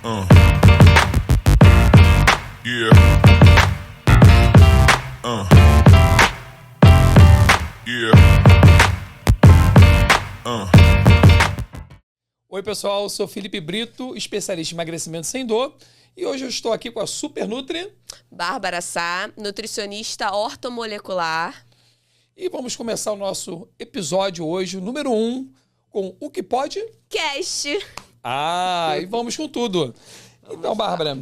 Uh. Yeah. Yeah. Oi, pessoal, eu sou Felipe Brito, especialista em emagrecimento sem dor, e hoje eu estou aqui com a Super Nutri Bárbara Sá, nutricionista ortomolecular. E vamos começar o nosso episódio hoje, o número 1, com o que pode... Cast. E vamos com tudo. Então, Bárbara,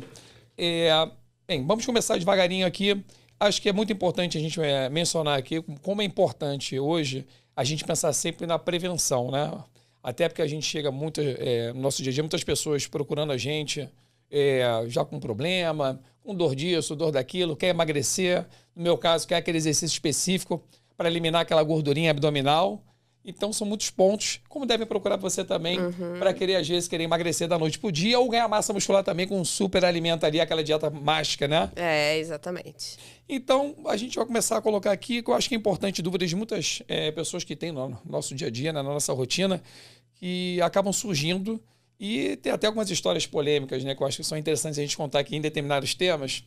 vamos começar devagarinho aqui. Acho que é muito importante a gente mencionar aqui como é importante hoje a gente pensar sempre na prevenção, né? Até porque a gente chega muito, no nosso dia a dia, muitas pessoas procurando a gente já com problema, com dor disso, dor daquilo, quer emagrecer. No meu caso, quer aquele exercício específico para eliminar aquela gordurinha abdominal. Então, são muitos pontos, como devem procurar você também, para às vezes, querer emagrecer da noite pro dia ou ganhar massa muscular também com um super alimento ali, aquela dieta mágica, né? É, exatamente. Então, a gente vai começar a colocar aqui, que eu acho que é importante, dúvidas de muitas pessoas que têm no nosso dia a dia, na nossa rotina, que acabam surgindo. E tem até algumas histórias polêmicas, né, que eu acho que são interessantes a gente contar aqui em determinados temas,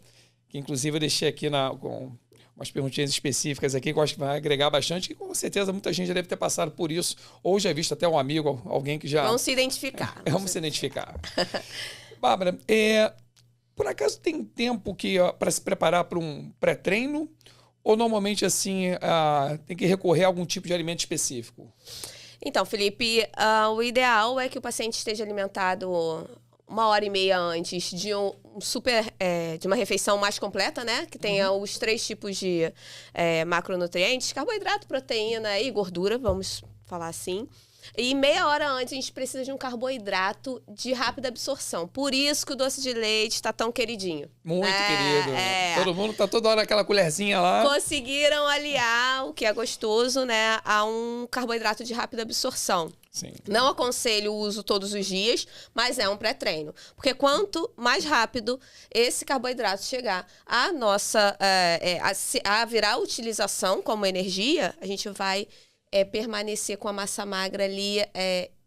que inclusive eu deixei aqui com umas perguntinhas específicas aqui que eu acho que vai agregar bastante, e com certeza muita gente já deve ter passado por isso, ou já visto até um amigo, alguém que já... Vamos se identificar. Vamos se identificar. Bárbara, por acaso tem tempo para se preparar para um pré-treino, ou normalmente assim tem que recorrer a algum tipo de alimento específico? Então, Felipe, o ideal é que o paciente esteja alimentado 1h30 antes de de uma refeição mais completa, né? Que tenha os 3 tipos de macronutrientes: carboidrato, proteína e gordura, vamos falar assim. E meia hora antes a gente precisa de um carboidrato de rápida absorção. Por isso que o doce de leite está tão queridinho. Muito querido. Todo mundo tá toda hora aquela colherzinha lá. Conseguiram aliar o que é gostoso, né, a um carboidrato de rápida absorção. Sim. Não aconselho o uso todos os dias, mas é um pré-treino. Porque quanto mais rápido esse carboidrato chegar à nossa... a virar utilização como energia, a gente vai... permanecer com a massa magra ali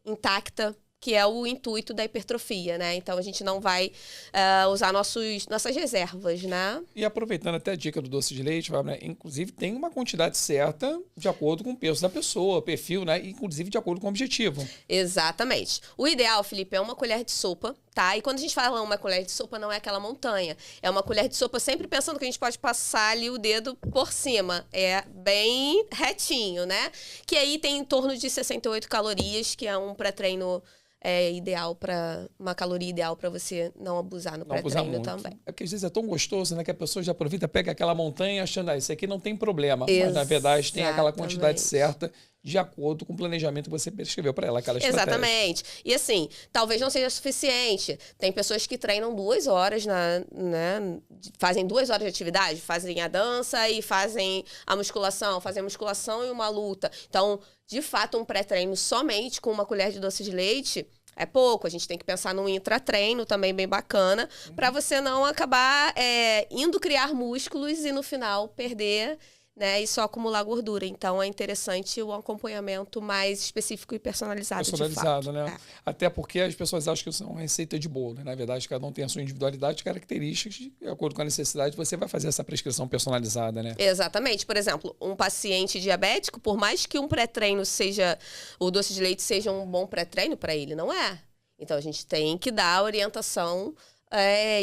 intacta, que é o intuito da hipertrofia, né? Então, a gente não vai usar nossas reservas, né? E aproveitando até a dica do doce de leite, inclusive tem uma quantidade certa de acordo com o peso da pessoa, perfil, né? Inclusive de acordo com o objetivo. Exatamente. O ideal, Felipe, é uma colher de sopa, tá? E quando a gente fala uma colher de sopa, não é aquela montanha. É uma colher de sopa sempre pensando que a gente pode passar ali o dedo por cima. É bem retinho, né? Que aí tem em torno de 68 calorias, que é um pré-treino ideal para uma caloria ideal para você não abusar no pré-treino também. É porque às vezes é tão gostoso, né, que a pessoa já aproveita, pega aquela montanha achando, isso aqui não tem problema. Exatamente. Mas na verdade tem aquela quantidade certa de acordo com o planejamento que você prescreveu para ela, aquela estratégia. Exatamente. E assim, talvez não seja suficiente. Tem pessoas que treinam 2 horas, fazem 2 horas de atividade, fazem a dança e fazem a musculação, fazem a musculação e uma luta. Então, de fato, um pré-treino somente com uma colher de doce de leite é pouco. A gente tem que pensar num intratreino também bem bacana, para você não acabar indo criar músculos e no final perder, né, e só acumular gordura. Então, é interessante o acompanhamento mais específico e personalizado, de fato. Né? Até porque as pessoas acham que isso é uma receita de bolo. Né? Na verdade, cada um tem a sua individualidade, características, de acordo com a necessidade, você vai fazer essa prescrição personalizada, né? Exatamente. Por exemplo, um paciente diabético, por mais que um pré-treino o doce de leite seja um bom pré-treino para ele, não é. Então, a gente tem que dar a orientação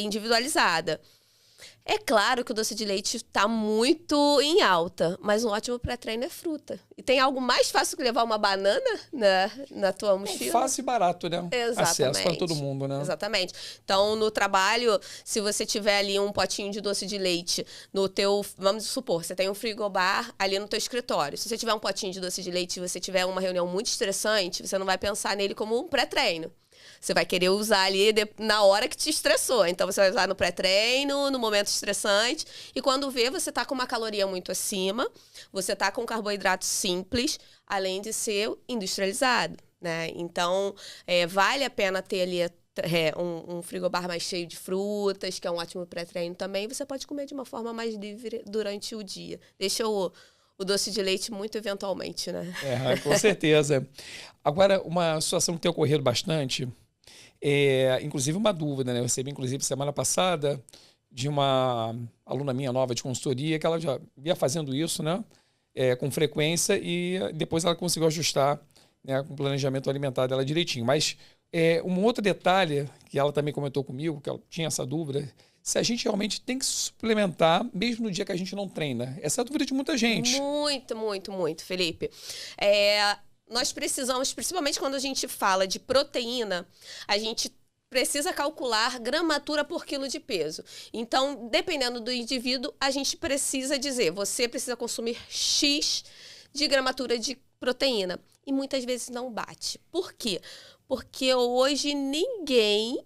individualizada. É claro que o doce de leite está muito em alta, mas um ótimo pré-treino é fruta. E tem algo mais fácil que levar uma banana na tua mochila? Fácil e barato, né? Exatamente. Acesso para todo mundo, né? Exatamente. Então, no trabalho, se você tiver ali um potinho de doce de leite no teu... Vamos supor, você tem um frigobar ali no teu escritório. Se você tiver um potinho de doce de leite e você tiver uma reunião muito estressante, você não vai pensar nele como um pré-treino. Você vai querer usar ali na hora que te estressou. Então, você vai usar no pré-treino, no momento estressante. E quando vê, você tá com uma caloria muito acima. Você tá com carboidrato simples, além de ser industrializado, né? Então, vale a pena ter ali um frigobar mais cheio de frutas, que é um ótimo pré-treino também. Você pode comer de uma forma mais livre durante o dia. Deixa o doce de leite muito eventualmente, né? Com certeza. Agora, uma situação que tem ocorrido bastante Inclusive uma dúvida, né? Eu recebi, inclusive, semana passada de uma aluna minha nova de consultoria que ela já ia fazendo isso, né? Com frequência e depois ela conseguiu ajustar, né, com o planejamento alimentar dela direitinho. Mas um outro detalhe que ela também comentou comigo, que ela tinha essa dúvida, se a gente realmente tem que suplementar mesmo no dia que a gente não treina. Essa é a dúvida de muita gente. Muito, muito, muito, Felipe. Nós precisamos, principalmente quando a gente fala de proteína, a gente precisa calcular gramatura por quilo de peso. Então, dependendo do indivíduo, a gente precisa dizer, você precisa consumir X de gramatura de proteína. E muitas vezes não bate. Por quê? Porque hoje ninguém,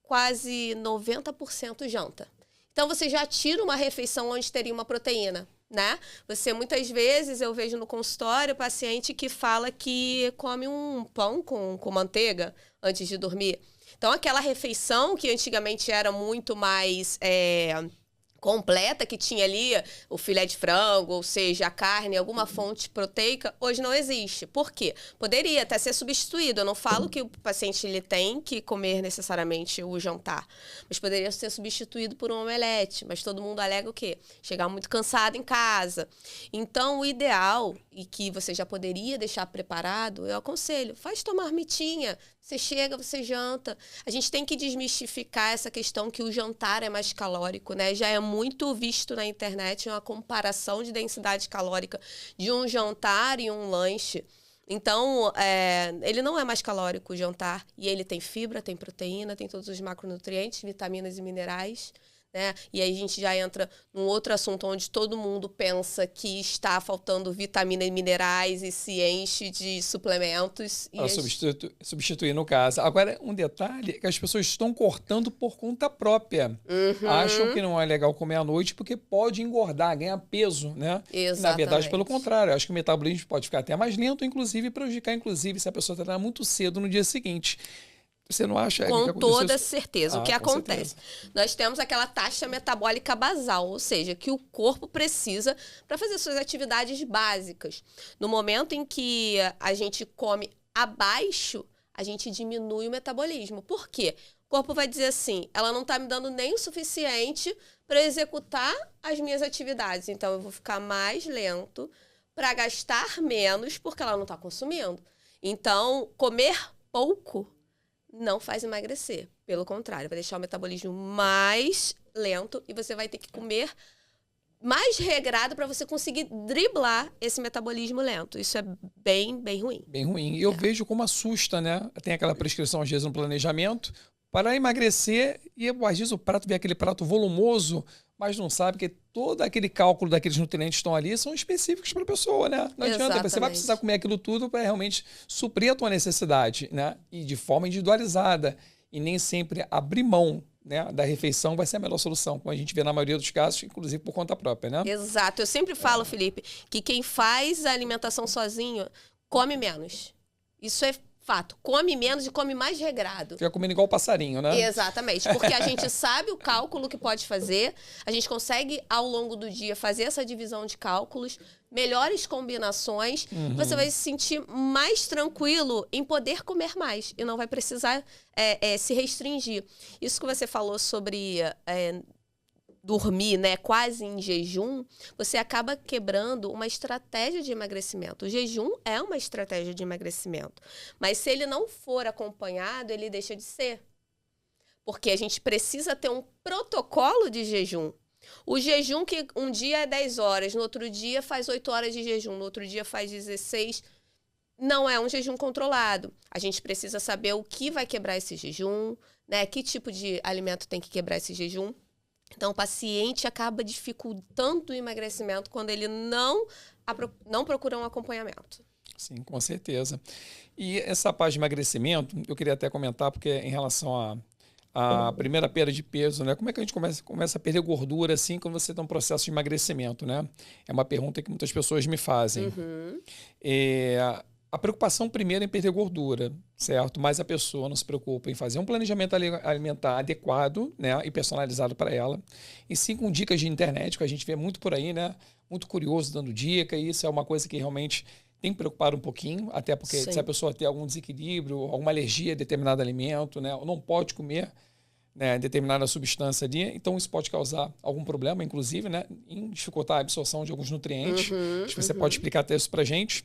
quase 90%, janta. Então, você já tira uma refeição onde teria uma proteína, né? Você, muitas vezes, eu vejo no consultório paciente que fala que come um pão com manteiga antes de dormir. Então, aquela refeição que antigamente era muito mais completa, que tinha ali o filé de frango, ou seja, a carne, alguma fonte proteica, hoje não existe. Por quê? Poderia até ser substituído. Eu não falo que o paciente ele tem que comer necessariamente o jantar, mas poderia ser substituído por um omelete. Mas todo mundo alega o quê? Chegar muito cansado em casa. Então, o ideal, e que você já poderia deixar preparado, eu aconselho, faz tua marmitinha. Você chega, você janta. A gente tem que desmistificar essa questão que o jantar é mais calórico, né? Já é muito visto na internet uma comparação de densidade calórica de um jantar e um lanche. Então, ele não é mais calórico o jantar. E ele tem fibra, tem proteína, tem todos os macronutrientes, vitaminas e minerais. Né? E aí a gente já entra num outro assunto onde todo mundo pensa que está faltando vitamina e minerais e se enche de suplementos. Para substituir no caso. Agora, um detalhe é que as pessoas estão cortando por conta própria. Acham que não é legal comer à noite porque pode engordar, ganhar peso, né? Exatamente. Na verdade, pelo contrário. Acho que o metabolismo pode ficar até mais lento, inclusive, e prejudicar, inclusive, se a pessoa treinar muito cedo no dia seguinte. Você não acha? Com toda certeza. O que acontece? Certeza. Nós temos aquela taxa metabólica basal, ou seja, que o corpo precisa para fazer suas atividades básicas. No momento em que a gente come abaixo, a gente diminui o metabolismo. Por quê? O corpo vai dizer assim, ela não está me dando nem o suficiente para executar as minhas atividades. Então, eu vou ficar mais lento para gastar menos porque ela não está consumindo. Então, comer pouco não faz emagrecer. Pelo contrário, vai deixar o metabolismo mais lento e você vai ter que comer mais regrado para você conseguir driblar esse metabolismo lento. Isso é bem, bem ruim. Bem ruim. E eu vejo como assusta, né? Tem aquela prescrição, às vezes, no planejamento, para emagrecer e, às vezes, o prato vê aquele prato volumoso, mas não sabe que todo aquele cálculo daqueles nutrientes que estão ali são específicos para a pessoa, né? Não adianta, você vai precisar comer aquilo tudo para realmente suprir a tua necessidade, né? E de forma individualizada. E nem sempre abrir mão, né, da refeição vai ser a melhor solução, como a gente vê na maioria dos casos, inclusive por conta própria, né? Exato. Eu sempre falo, Felipe, que quem faz a alimentação sozinho come menos. Isso é fato. Come menos e come mais regrado. Fica comendo igual passarinho, né? Exatamente. Porque a gente sabe o cálculo que pode fazer, a gente consegue, ao longo do dia, fazer essa divisão de cálculos, melhores combinações, você vai se sentir mais tranquilo em poder comer mais e não vai precisar se restringir. Isso que você falou sobre dormir, né, quase em jejum, você acaba quebrando uma estratégia de emagrecimento. O jejum é uma estratégia de emagrecimento, mas se ele não for acompanhado, ele deixa de ser. Porque a gente precisa ter um protocolo de jejum. O jejum que um dia é 10 horas, no outro dia faz 8 horas de jejum, no outro dia faz 16, não é um jejum controlado. A gente precisa saber o que vai quebrar esse jejum, né? Que tipo de alimento tem que quebrar esse jejum. Então, o paciente acaba dificultando o emagrecimento quando ele não procura um acompanhamento. Sim, com certeza. E essa parte de emagrecimento, eu queria até comentar, porque em relação à primeira perda de peso, né? Como é que a gente começa a perder gordura assim quando você tem um processo de emagrecimento, né? É uma pergunta que muitas pessoas me fazem. A preocupação primeiro é em perder gordura, certo? Mas a pessoa não se preocupa em fazer um planejamento alimentar adequado, né, e personalizado para ela. E sim com dicas de internet, que a gente vê muito por aí, né? Muito curioso dando dica, e isso é uma coisa que realmente tem que preocupar um pouquinho, até porque Sim. se a pessoa tem algum desequilíbrio, alguma alergia a determinado alimento, né, ou não pode comer, né, determinada substância ali, então isso pode causar algum problema, inclusive, né, em dificultar a absorção de alguns nutrientes. Acho que você pode explicar até isso pra gente.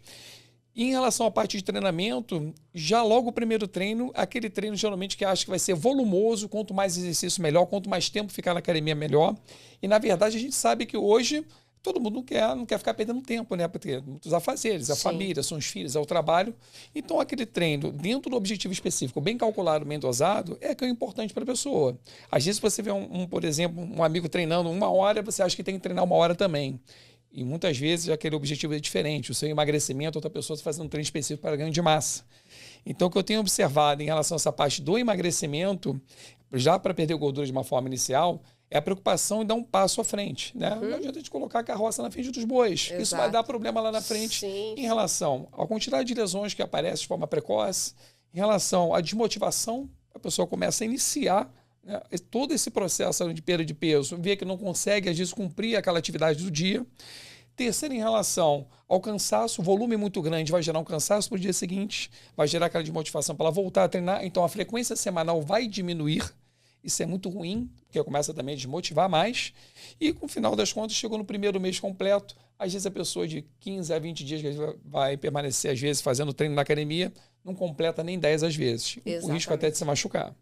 E em relação à parte de treinamento, já logo o primeiro treino, aquele treino geralmente que acha que vai ser volumoso, quanto mais exercício melhor, quanto mais tempo ficar na academia melhor. E na verdade a gente sabe que hoje todo mundo não quer ficar perdendo tempo, né? Porque muitos afazeres, a família, são os filhos, é o trabalho. Então aquele treino, dentro do objetivo específico, bem calculado, bem dosado, é que é importante para a pessoa. Às vezes você vê por exemplo, um amigo treinando 1 hora, você acha que tem que treinar 1 hora também. E muitas vezes aquele objetivo é diferente. O seu emagrecimento, outra pessoa está fazendo um treino específico para ganho de massa. Então, o que eu tenho observado em relação a essa parte do emagrecimento, já para perder gordura de uma forma inicial, é a preocupação em dar um passo à frente. Né? Não adianta a gente colocar a carroça na frente dos bois. Exato. Isso vai dar problema lá na frente. Sim. Em relação à quantidade de lesões que aparecem de forma precoce, em relação à desmotivação, a pessoa começa a iniciar todo esse processo de perda de peso, vê que não consegue, às vezes, cumprir aquela atividade do dia. Terceiro, em relação ao cansaço, o volume muito grande vai gerar um cansaço para o dia seguinte, vai gerar aquela desmotivação para ela voltar a treinar, então a frequência semanal vai diminuir. Isso é muito ruim, porque começa também a desmotivar mais. E, com o final das contas, chegou no primeiro mês completo, às vezes a pessoa de 15 a 20 dias que vai permanecer, às vezes, fazendo treino na academia, não completa nem 10 às vezes. O risco até de se machucar.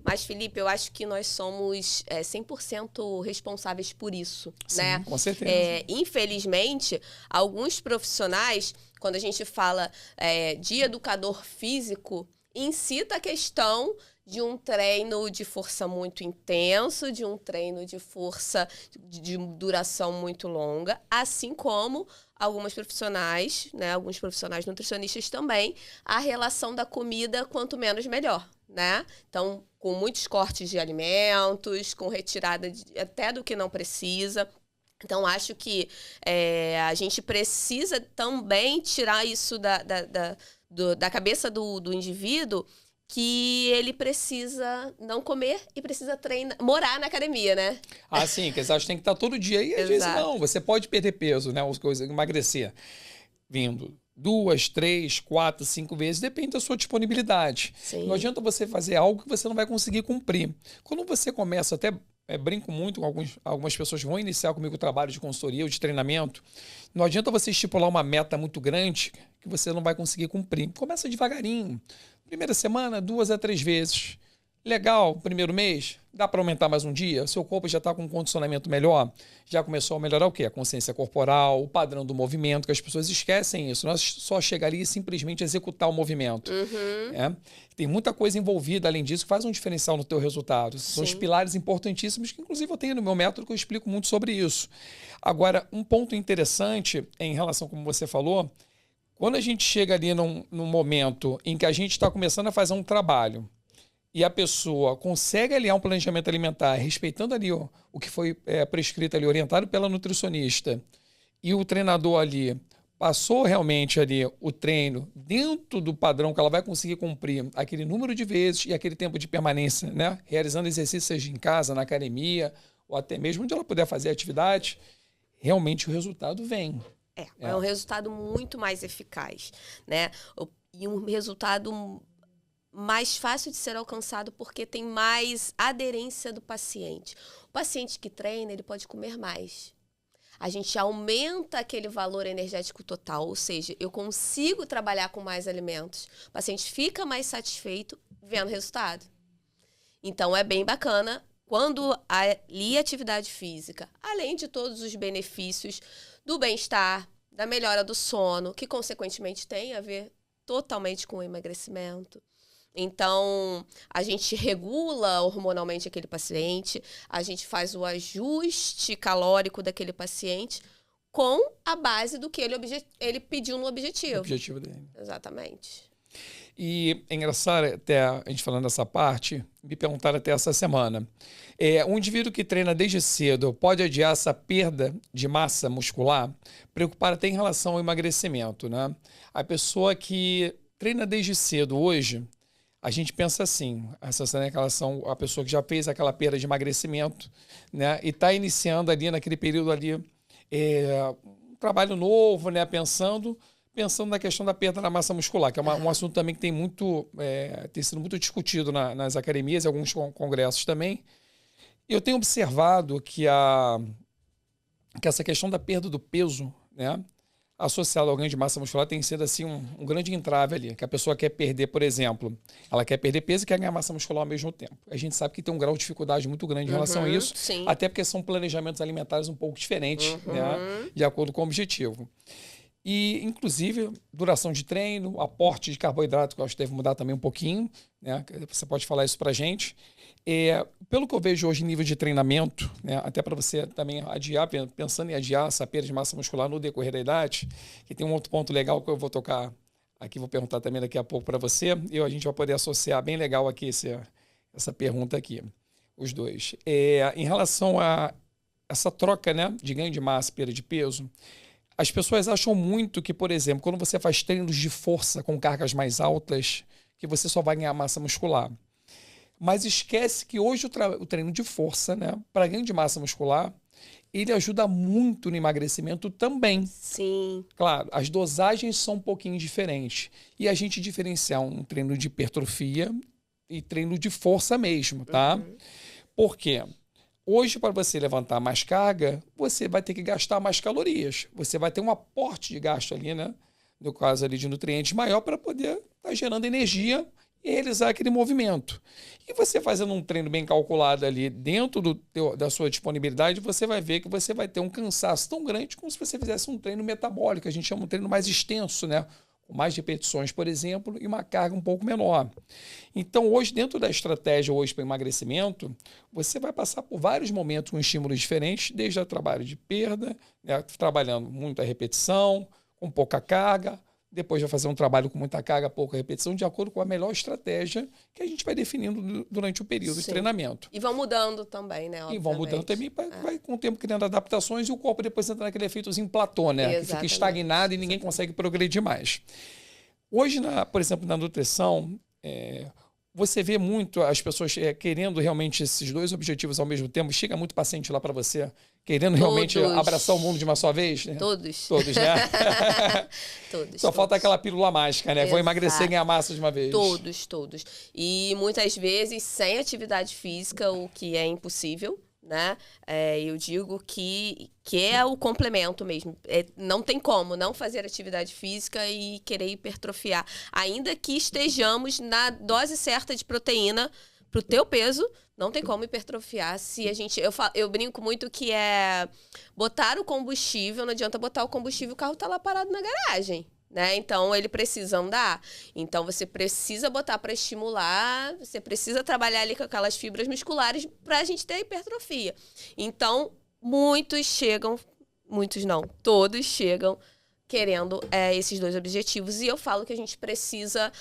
Mas, Felipe, eu acho que nós somos 100% responsáveis por isso, Sim, né? Com certeza. Infelizmente, alguns profissionais, quando a gente fala de educador físico, incita a questão de um treino de força muito intenso, de um treino de força de duração muito longa, assim como alguns profissionais nutricionistas também, a relação da comida quanto menos melhor, né? Então, com muitos cortes de alimentos, com retirada até do que não precisa. Então, acho que a gente precisa também tirar isso da cabeça do indivíduo, que ele precisa não comer e precisa morar na academia, né? Ah, sim, que eles acham que tem que estar todo dia. E às vezes não, você pode perder peso, né? Emagrecer vindo 2, 3, 4, 5 vezes, depende da sua disponibilidade. Sim. Não adianta você fazer algo que você não vai conseguir cumprir. Quando você começa, até brinco muito com algumas pessoas que vão iniciar comigo o trabalho de consultoria ou de treinamento, não adianta você estipular uma meta muito grande que você não vai conseguir cumprir. Começa devagarinho. Primeira semana, 2 a 3 vezes. Legal, primeiro mês, dá para aumentar mais um dia? Seu corpo já está com um condicionamento melhor? Já começou a melhorar o quê? A consciência corporal, o padrão do movimento, que as pessoas esquecem isso. Não é só chegar ali e simplesmente executar o movimento. Tem muita coisa envolvida, além disso, que faz um diferencial no teu resultado. São os pilares importantíssimos que, inclusive, eu tenho no meu método que eu explico muito sobre isso. Agora, um ponto interessante em relação, como você falou, quando a gente chega ali num momento em que a gente está começando a fazer um trabalho e a pessoa consegue aliar um planejamento alimentar, respeitando ali o que foi prescrito ali, orientado pela nutricionista, e o treinador ali passou realmente ali o treino dentro do padrão que ela vai conseguir cumprir aquele número de vezes e aquele tempo de permanência, né? Realizando exercícios, seja em casa, na academia, ou até mesmo onde ela puder fazer atividade, realmente o resultado vem. É um resultado muito mais eficaz, né? E um resultado mais fácil de ser alcançado porque tem mais aderência do paciente. O paciente que treina, ele pode comer mais. A gente aumenta aquele valor energético total, ou seja, eu consigo trabalhar com mais alimentos. O paciente fica mais satisfeito vendo o resultado. Então, é bem bacana quando ali a atividade física, além de todos os benefícios do bem-estar, da melhora do sono, que consequentemente tem a ver totalmente com o emagrecimento. Então, a gente regula hormonalmente aquele paciente, a gente faz o ajuste calórico daquele paciente com a base do que ele pediu no objetivo. O objetivo dele. Exatamente. E é engraçado até a gente falando dessa parte, me perguntaram até essa semana. Um indivíduo que treina desde cedo pode adiar essa perda de massa muscular? Preocupar até em relação ao emagrecimento, né? A pessoa que treina desde cedo hoje, a gente pensa assim, em relação à pessoa que já fez aquela perda de emagrecimento, né? E está iniciando ali naquele período ali um trabalho novo, né? Pensando, pensando na questão da perda da massa muscular, que é um assunto também que tem sido muito discutido nas academias e alguns congressos também. Eu tenho observado que essa questão da perda do peso, né, associada ao ganho de massa muscular, tem sido assim um grande entrave ali, que a pessoa quer perder, por exemplo, ela quer perder peso e quer ganhar massa muscular ao mesmo tempo. A gente sabe que tem um grau de dificuldade muito grande em relação a isso, sim. até porque são planejamentos alimentares um pouco diferentes, né, de acordo com o objetivo. E, inclusive, duração de treino, aporte de carboidrato, que eu acho que deve mudar também um pouquinho, né? Você pode falar isso pra gente. Pelo que eu vejo hoje em nível de treinamento, né? Até para você também adiar, pensando em adiar essa perda de massa muscular no decorrer da idade, que tem um outro ponto legal que eu vou tocar aqui, vou perguntar também daqui a pouco para você, e a gente vai poder associar bem legal aqui essa pergunta aqui, os dois. Em relação a essa troca, né, de ganho de massa e perda de peso, as pessoas acham muito que, por exemplo, quando você faz treinos de força com cargas mais altas, que você só vai ganhar massa muscular. Mas esquece que hoje o treino de força, né, para ganho de massa muscular, ele ajuda muito no emagrecimento também. Sim. Claro, as dosagens são um pouquinho diferentes. E a gente diferenciar um treino de hipertrofia e treino de força mesmo, tá? Por quê? Hoje, para você levantar mais carga, você vai ter que gastar mais calorias. Você vai ter um aporte de gasto ali, né? No caso ali de nutrientes maior para poder estar gerando energia e realizar aquele movimento. E você fazendo um treino bem calculado ali dentro da sua disponibilidade, você vai ver que você vai ter um cansaço tão grande como se você fizesse um treino metabólico. A gente chama um treino mais extenso, né? Com mais repetições, por exemplo, e uma carga um pouco menor. Então, hoje, dentro da estratégia hoje para emagrecimento, você vai passar por vários momentos com estímulos diferentes, desde o trabalho de perda, né, trabalhando muito a repetição, com pouca carga, depois vai fazer um trabalho com muita carga, pouca repetição, de acordo com a melhor estratégia que a gente vai definindo durante o período de treinamento. E vão mudando também, né? E vão mudando também, vai com o tempo criando adaptações e o corpo depois entra naquele efeitozinho platô, né? Que fica estagnado e ninguém consegue progredir mais. Hoje, por exemplo, na nutrição, você vê muito as pessoas querendo realmente esses dois objetivos ao mesmo tempo. Chega muito paciente lá para você, querendo realmente abraçar o mundo de uma só vez. Né? Todos. Todos, né? Só falta aquela pílula mágica, né? Exato. Vou emagrecer e ganhar massa de uma vez. Todos. E muitas vezes sem atividade física, o que é impossível, né? Eu digo que é o complemento mesmo. Não tem como não fazer atividade física e querer hipertrofiar. Ainda que estejamos na dose certa de proteína pro teu peso, não tem como hipertrofiar. Se a gente, eu brinco muito que botar o combustível, não adianta botar o combustível, o carro tá lá parado na garagem. Né? Então, ele precisa andar. Então, você precisa botar para estimular, você precisa trabalhar ali com aquelas fibras musculares para a gente ter hipertrofia. Então, muitos não, todos chegam querendo esses dois objetivos. E eu falo que a gente precisa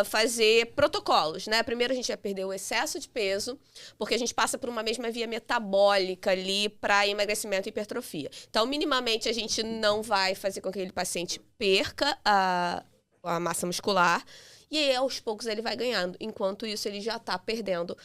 fazer protocolos, né? Primeiro, a gente vai perder o excesso de peso, porque a gente passa por uma mesma via metabólica ali para emagrecimento e hipertrofia. Então, minimamente, a gente não vai fazer com que aquele paciente perca a massa muscular, e aí, aos poucos, ele vai ganhando. Enquanto isso, ele já está perdendo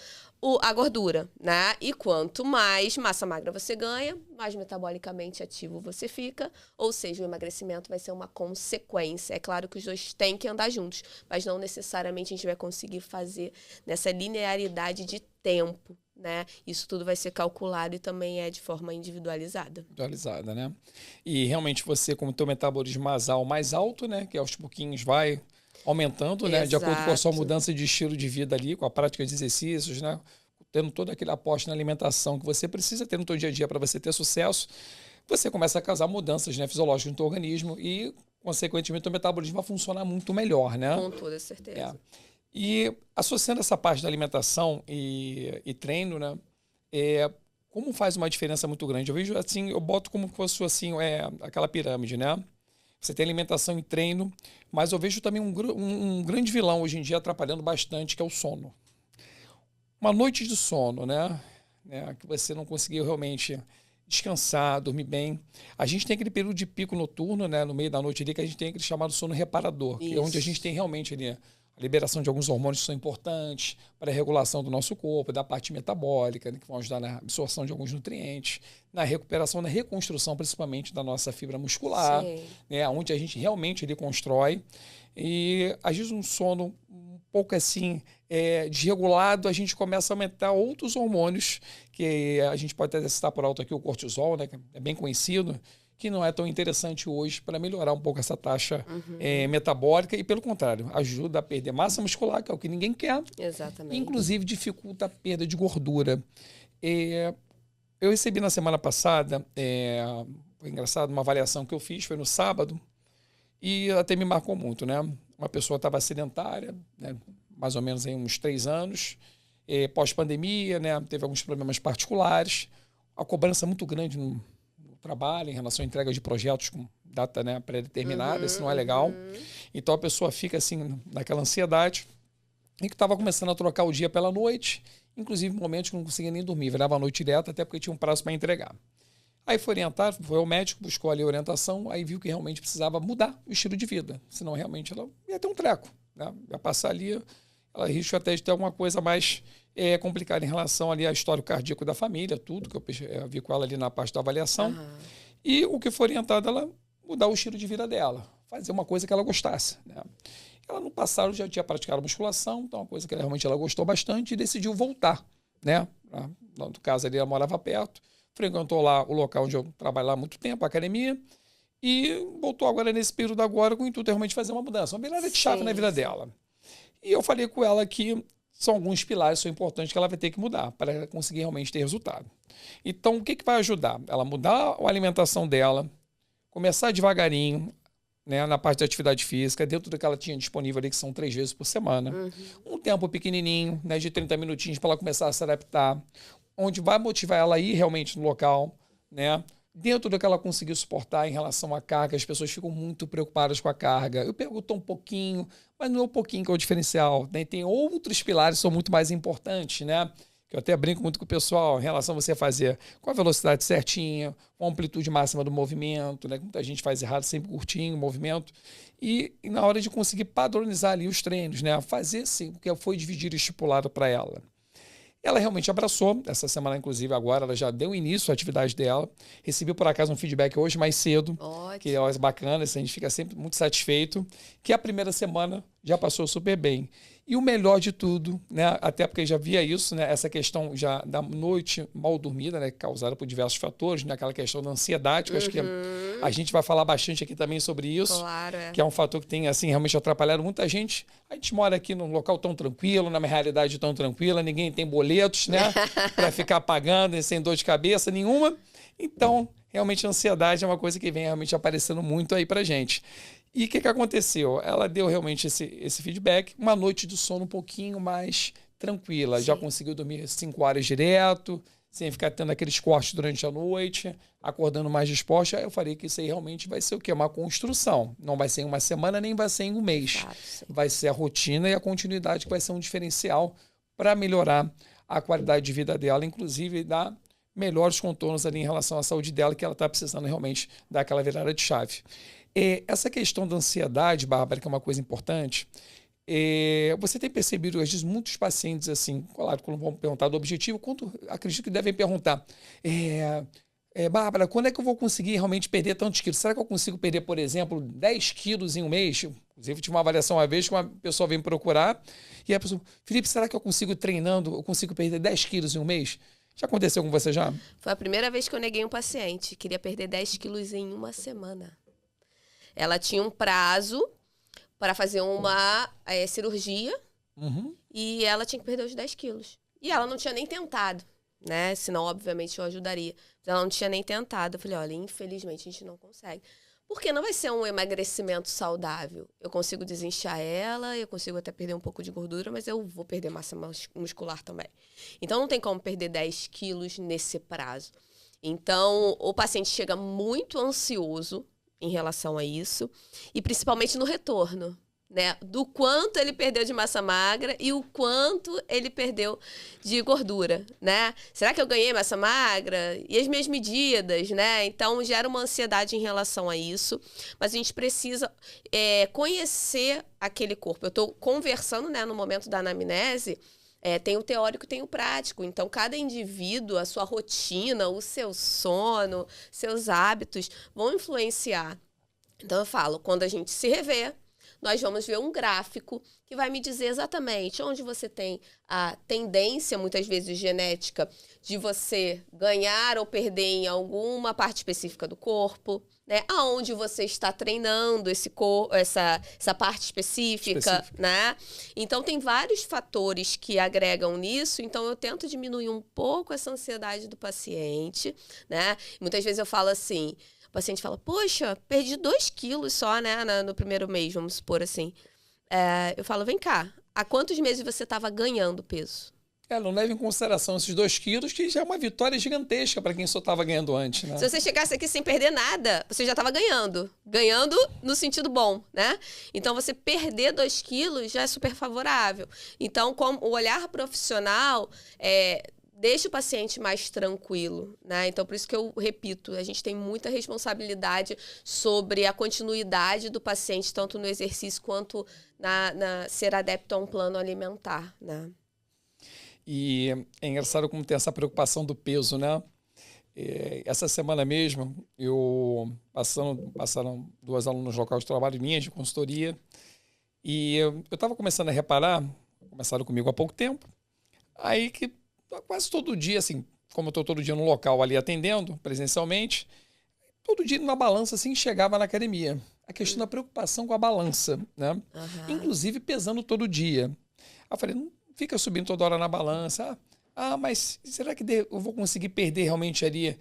a gordura, né? E quanto mais massa magra você ganha, mais metabolicamente ativo você fica. Ou seja, o emagrecimento vai ser uma consequência. É claro que os dois têm que andar juntos, mas não necessariamente a gente vai conseguir fazer nessa linearidade de tempo, né? Isso tudo vai ser calculado e também de forma individualizada. Individualizada, né? E realmente você, como tem o metabolismo basal mais alto, né? Que aos pouquinhos vai aumentando, né? De acordo com a sua mudança de estilo de vida ali, com a prática de exercícios, né? Tendo todo aquele aporte na alimentação que você precisa ter no seu dia a dia para você ter sucesso, você começa a causar mudanças, né, fisiológicas no seu organismo e, consequentemente, o metabolismo vai funcionar muito melhor, né? Com toda certeza. E associando essa parte da alimentação e treino, né? Como faz uma diferença muito grande? Eu vejo assim, eu boto como se fosse assim, aquela pirâmide, né? Você tem alimentação e treino, mas eu vejo também um grande vilão hoje em dia atrapalhando bastante, que é o sono. Uma noite de sono, né? Que você não conseguiu realmente descansar, dormir bem. A gente tem aquele período de pico noturno, né? No meio da noite ali, que a gente tem aquele chamado sono reparador, que é onde a gente tem realmente ali liberação de alguns hormônios que são importantes para a regulação do nosso corpo, da parte metabólica, né, que vão ajudar na absorção de alguns nutrientes, na recuperação, na reconstrução, principalmente da nossa fibra muscular, né, onde a gente realmente ele constrói. E às vezes um sono um pouco assim desregulado, a gente começa a aumentar outros hormônios, que a gente pode até citar por alto aqui o cortisol, né, que é bem conhecido, que não é tão interessante hoje para melhorar um pouco essa taxa metabólica e, pelo contrário, ajuda a perder massa muscular, que é o que ninguém quer. Exatamente. Inclusive, dificulta a perda de gordura. Eu recebi na semana passada, foi engraçado, uma avaliação que eu fiz, foi no sábado, e até me marcou muito, né? Uma pessoa estava sedentária, né? Mais ou menos aí uns 3 anos, pós-pandemia, né? Teve alguns problemas particulares, a cobrança muito grande no trabalho em relação à entrega de projetos com data, né, pré-determinada, isso não é legal. Então a pessoa fica assim naquela ansiedade e que estava começando a trocar o dia pela noite, inclusive momentos que não conseguia nem dormir, virava a noite direto até porque tinha um prazo para entregar. Aí foi orientar, foi ao médico, buscou ali a orientação, aí viu que realmente precisava mudar o estilo de vida, senão realmente ela ia ter um treco, né? Ia passar ali, ela risca até de ter alguma coisa mais complicada em relação ali ao histórico cardíaco da família, tudo que eu vi com ela ali na parte da avaliação. E o que foi orientado, ela mudar o estilo de vida dela, fazer uma coisa que ela gostasse, né? Ela no passado já tinha praticado musculação, então uma coisa que realmente ela gostou bastante e decidiu voltar, né? No caso ali, ela morava perto, frequentou lá o local onde eu trabalho há muito tempo, a academia, e voltou agora nesse período agora com o intuito de realmente fazer uma mudança, uma virada de chave na vida dela. E eu falei com ela que são alguns pilares que são importantes que ela vai ter que mudar para conseguir realmente ter resultado. Então, o que vai ajudar? Ela mudar a alimentação dela, começar devagarinho, né, na parte da atividade física, dentro do que ela tinha disponível ali, que são 3 vezes por semana. Um tempo pequenininho, né, de 30 minutinhos para ela começar a se adaptar, onde vai motivar ela a ir realmente no local, né? Dentro do que ela conseguir suportar em relação à carga, as pessoas ficam muito preocupadas com a carga. Eu pergunto um pouquinho, mas não é um pouquinho que é o diferencial, né? Tem outros pilares que são muito mais importantes, né? Que eu até brinco muito com o pessoal em relação a você fazer com a velocidade certinha, com a amplitude máxima do movimento, né? Muita gente faz errado, sempre curtinho o movimento. E na hora de conseguir padronizar ali os treinos, né? Fazer sim, o que foi dividido e estipulado para ela. Ela realmente abraçou, essa semana inclusive agora, ela já deu início à atividade dela. Recebi por acaso um feedback hoje mais cedo, que é bacana, a gente fica sempre muito satisfeito, que a primeira semana já passou super bem. E o melhor de tudo, né, até porque já via isso, né, essa questão já da noite mal dormida, né, causada por diversos fatores, né, aquela questão da ansiedade, que eu acho que a gente vai falar bastante aqui também sobre isso, claro, que é um fator que tem assim realmente atrapalhado muita gente. A gente mora aqui num local tão tranquilo, numa realidade tão tranquila, ninguém tem boletos, né, para ficar pagando sem dor de cabeça nenhuma. Então, realmente a ansiedade é uma coisa que vem realmente aparecendo muito aí pra gente. E o que aconteceu? Ela deu realmente esse feedback, uma noite de sono um pouquinho mais tranquila. Sim. Já conseguiu dormir 5 horas direto, sem ficar tendo aqueles cortes durante a noite, acordando mais disposta. Aí eu falei que isso aí realmente vai ser o quê? Uma construção. Não vai ser em uma semana, nem vai ser em um mês. Claro, vai ser a rotina e a continuidade que vai ser um diferencial para melhorar a qualidade de vida dela, inclusive dar melhores contornos ali em relação à saúde dela, que ela está precisando realmente dar aquela virada de chave. Essa questão da ansiedade, Bárbara, que é uma coisa importante, você tem percebido, às vezes, muitos pacientes, assim, claro, quando vão perguntar do objetivo, acredito que devem perguntar, Bárbara, quando é que eu vou conseguir realmente perder tantos quilos? Será que eu consigo perder, por exemplo, 10 quilos em um mês? Inclusive, tive uma avaliação uma vez que uma pessoa veio me procurar e a pessoa, Felipe, será que eu consigo treinando, eu consigo perder 10 quilos em um mês? Já aconteceu com você já? Foi a primeira vez que eu neguei um paciente, queria perder 10 quilos em uma semana. Ela tinha um prazo para fazer uma cirurgia e ela tinha que perder os 10 quilos. E ela não tinha nem tentado, né? Senão, obviamente, eu ajudaria. Mas ela não tinha nem tentado. Eu falei, olha, infelizmente a gente não consegue. Porque não vai ser um emagrecimento saudável. Eu consigo desinchar ela, eu consigo até perder um pouco de gordura, mas eu vou perder massa muscular também. Então, não tem como perder 10 quilos nesse prazo. Então, o paciente chega muito ansioso em relação a isso, e principalmente no retorno, né? Do quanto ele perdeu de massa magra e o quanto ele perdeu de gordura, né? Será que eu ganhei massa magra? E as minhas medidas, né? Então, gera uma ansiedade em relação a isso. Mas a gente precisa conhecer aquele corpo. Eu estou conversando, né, no momento da anamnese, tem o teórico e tem o prático. Então, cada indivíduo, a sua rotina, o seu sono, seus hábitos vão influenciar. Então, eu falo, quando a gente se revê, nós vamos ver um gráfico que vai me dizer exatamente onde você tem a tendência, muitas vezes genética, de você ganhar ou perder em alguma parte específica do corpo, né? Aonde você está treinando essa parte específica, né? Então, tem vários fatores que agregam nisso. Então, eu tento diminuir um pouco essa ansiedade do paciente, né? Muitas vezes eu falo assim... O paciente fala, poxa, perdi 2 quilos só, né, no primeiro mês, vamos supor assim. Eu falo, vem cá, há quantos meses você estava ganhando peso? Não leva em consideração esses 2 quilos, que já é uma vitória gigantesca para quem só estava ganhando antes, né? Se você chegasse aqui sem perder nada, você já estava ganhando. Ganhando no sentido bom, né? Então, você perder 2 quilos já é super favorável. Então, como o olhar profissional deixa o paciente mais tranquilo, né? Então, por isso que eu repito, a gente tem muita responsabilidade sobre a continuidade do paciente, tanto no exercício quanto na ser adepto a um plano alimentar, né? E é engraçado como tem essa preocupação do peso, né? Essa semana mesmo, passaram 2 alunos locais de trabalho minhas, de consultoria, e eu estava começando a reparar, começaram comigo há pouco tempo, aí que quase todo dia, assim, como eu estou todo dia no local ali atendendo presencialmente, todo dia na balança, assim, chegava na academia. A questão da preocupação com a balança, né? Uhum. Inclusive pesando todo dia. Aí eu falei, não fica subindo toda hora na balança. Mas será que eu vou conseguir perder realmente ali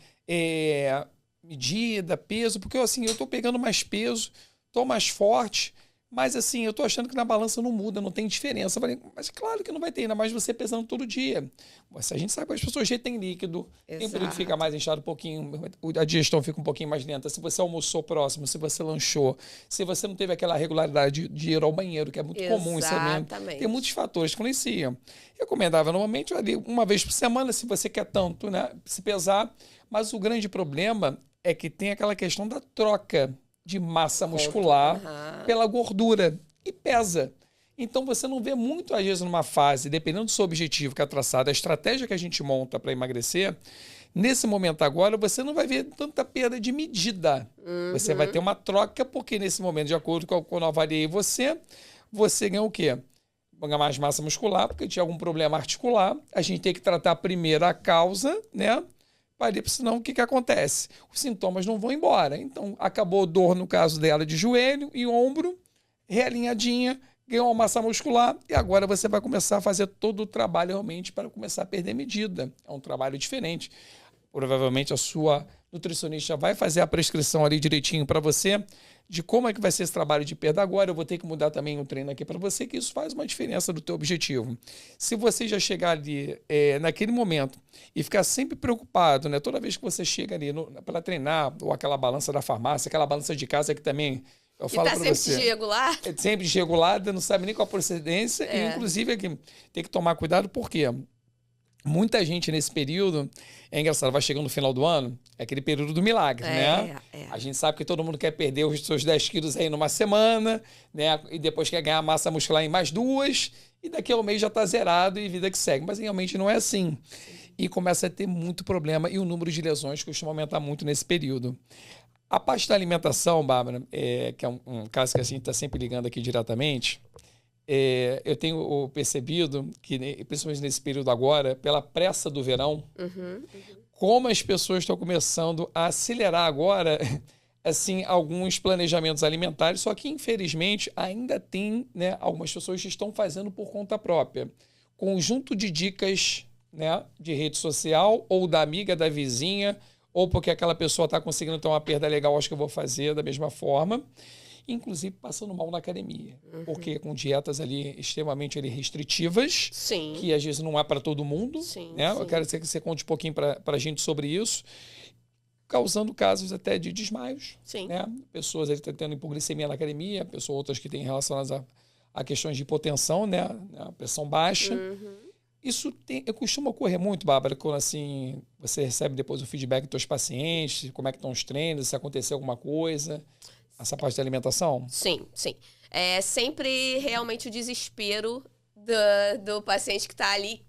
medida, peso? Porque, assim, eu estou pegando mais peso, estou mais forte, mas, assim, eu tô achando que na balança não muda, não tem diferença. Eu falei, mas claro que não vai ter, ainda mais você pesando todo dia. Mas a gente sabe que as pessoas retêm líquido, tem período que fica mais inchado um pouquinho, a digestão fica um pouquinho mais lenta. Se você almoçou próximo, se você lanchou, se você não teve aquela regularidade de ir ao banheiro, que é muito comum isso também. Tem muitos fatores que influenciam. Eu recomendava normalmente ali, uma vez por semana, se você quer tanto, né, se pesar. Mas o grande problema é que tem aquela questão da troca de massa muscular pela gordura e pesa. Então você não vê muito, às vezes, numa fase, dependendo do seu objetivo que é traçado, a estratégia que a gente monta para emagrecer, nesse momento agora você não vai ver tanta perda de medida. Você vai ter uma troca, porque nesse momento, de acordo com quando eu avaliei você ganha o quê? Ganha mais massa muscular, porque tinha algum problema articular. A gente tem que tratar primeiro a causa, né? Senão o que acontece? Os sintomas não vão embora. Então, acabou dor no caso dela de joelho e ombro, realinhadinha, ganhou uma massa muscular e agora você vai começar a fazer todo o trabalho realmente para começar a perder medida. É um trabalho diferente. Provavelmente a sua nutricionista vai fazer a prescrição ali direitinho para você de como é que vai ser esse trabalho de perda agora. Eu vou ter que mudar também o treino aqui para você, que isso faz uma diferença do teu objetivo. Se você já chegar ali naquele momento e ficar sempre preocupado, né? Toda vez que você chega ali para treinar, ou aquela balança da farmácia, aquela balança de casa que também eu falo para você. Sempre desregulada? Sempre desregulada, não sabe nem qual a procedência. E, inclusive, tem que tomar cuidado, por quê? Muita gente nesse período, é engraçado, vai chegando no final do ano, é aquele período do milagre, né? A gente sabe que todo mundo quer perder os seus 10 quilos aí numa semana, né? E depois quer ganhar massa muscular em mais 2, e daqui a um mês já tá zerado e vida que segue. Mas realmente não é assim. E começa a ter muito problema e o número de lesões costuma aumentar muito nesse período. A parte da alimentação, Bárbara, que é um caso que a gente está sempre ligando aqui diretamente, eu tenho percebido que, principalmente nesse período agora, pela pressa do verão, como as pessoas estão começando a acelerar agora assim, alguns planejamentos alimentares, só que, infelizmente, ainda tem, né, algumas pessoas que estão fazendo por conta própria. Conjunto de dicas, né, de rede social, ou da amiga, da vizinha, ou porque aquela pessoa está conseguindo ter uma perda legal, acho que eu vou fazer da mesma forma. Inclusive passando mal na academia, porque com dietas ali extremamente ali restritivas, Sim. que às vezes não é para todo mundo, Sim, né? sim. Eu quero que você conte um pouquinho para a gente sobre isso. causando casos até de desmaios. Sim. Né? Pessoas aí tendo hipoglicemia na academia, outras que têm relacionadas a questões de hipotensão, né? A pressão baixa. Isso costuma ocorrer muito, Bárbara, quando assim, você recebe depois o feedback dos seus pacientes, como é que estão os treinos, se aconteceu alguma coisa, essa parte da alimentação? Sim, sim. É sempre realmente o desespero do paciente que está ali,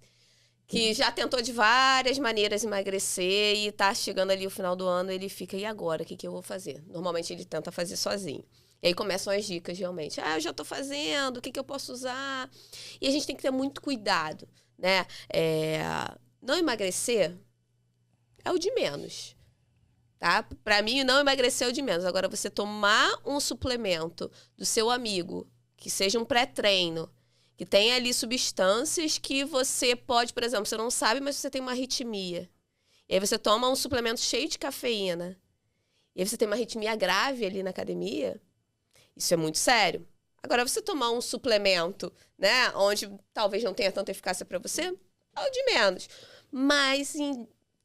que já tentou de várias maneiras emagrecer e tá chegando ali o final do ano, ele fica, e agora? O que eu vou fazer? Normalmente ele tenta fazer sozinho. E aí começam as dicas, realmente. Eu já tô fazendo, o que eu posso usar? E a gente tem que ter muito cuidado, né? Não emagrecer é o de menos, tá? Pra mim, não emagrecer é o de menos. Agora, você tomar um suplemento do seu amigo, que seja um pré-treino, que tem ali substâncias que você pode, por exemplo, você não sabe, mas você tem uma arritmia. E aí você toma um suplemento cheio de cafeína. E aí você tem uma arritmia grave ali na academia. Isso é muito sério. Agora, você tomar um suplemento, né, onde talvez não tenha tanta eficácia para você, é o de menos. Mas,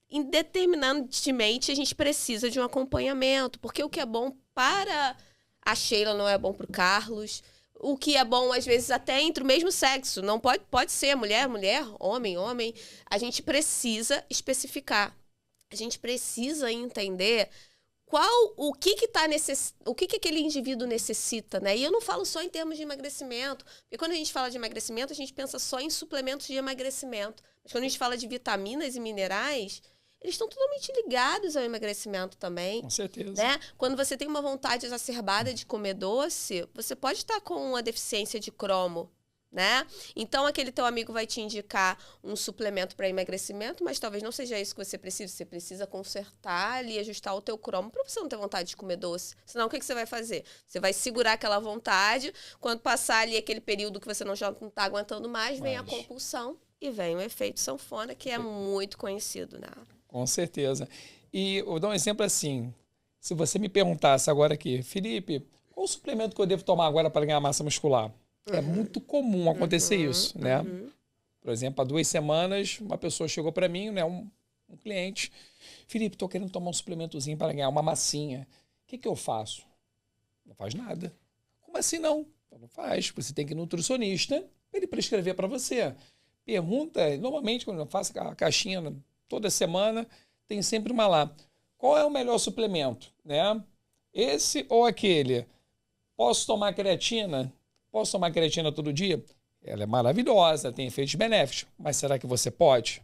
indeterminadamente, a gente precisa de um acompanhamento. Porque o que é bom para a Sheila não é bom para o Carlos. O que é bom, às vezes, até entre o mesmo sexo. Não pode ser mulher, homem, homem. A gente precisa especificar. A gente precisa entender o que aquele indivíduo necessita, né? E eu não falo só em termos de emagrecimento. Porque quando a gente fala de emagrecimento, a gente pensa só em suplementos de emagrecimento. Mas quando a gente fala de vitaminas e minerais, eles estão totalmente ligados ao emagrecimento também. Com certeza. Né? Quando você tem uma vontade exacerbada de comer doce, você pode estar com uma deficiência de cromo, né? Então, aquele teu amigo vai te indicar um suplemento para emagrecimento, mas talvez não seja isso que você precisa. Você precisa consertar ali, ajustar o teu cromo para você não ter vontade de comer doce. Senão, o que você vai fazer? Você vai segurar aquela vontade. Quando passar ali aquele período que você já não está aguentando mais, vem a compulsão e vem o efeito sanfona, que é muito conhecido, né? Com certeza. E eu vou dar um exemplo assim. Se você me perguntasse agora aqui, Felipe, qual o suplemento que eu devo tomar agora para ganhar massa muscular? É muito comum acontecer isso, né? Por exemplo, há 2 semanas, uma pessoa chegou para mim, né, um cliente. Felipe, estou querendo tomar um suplementozinho para ganhar uma massinha. O que eu faço? Não faz nada. Como assim não? Não faz. Você tem que ir no nutricionista para ele prescrever para você. Pergunta, normalmente, quando eu faço a caixinha toda semana, tem sempre uma lá. Qual é o melhor suplemento? Né? Esse ou aquele? Posso tomar creatina? Posso tomar creatina todo dia? Ela é maravilhosa, tem efeitos benéficos. Mas será que você pode?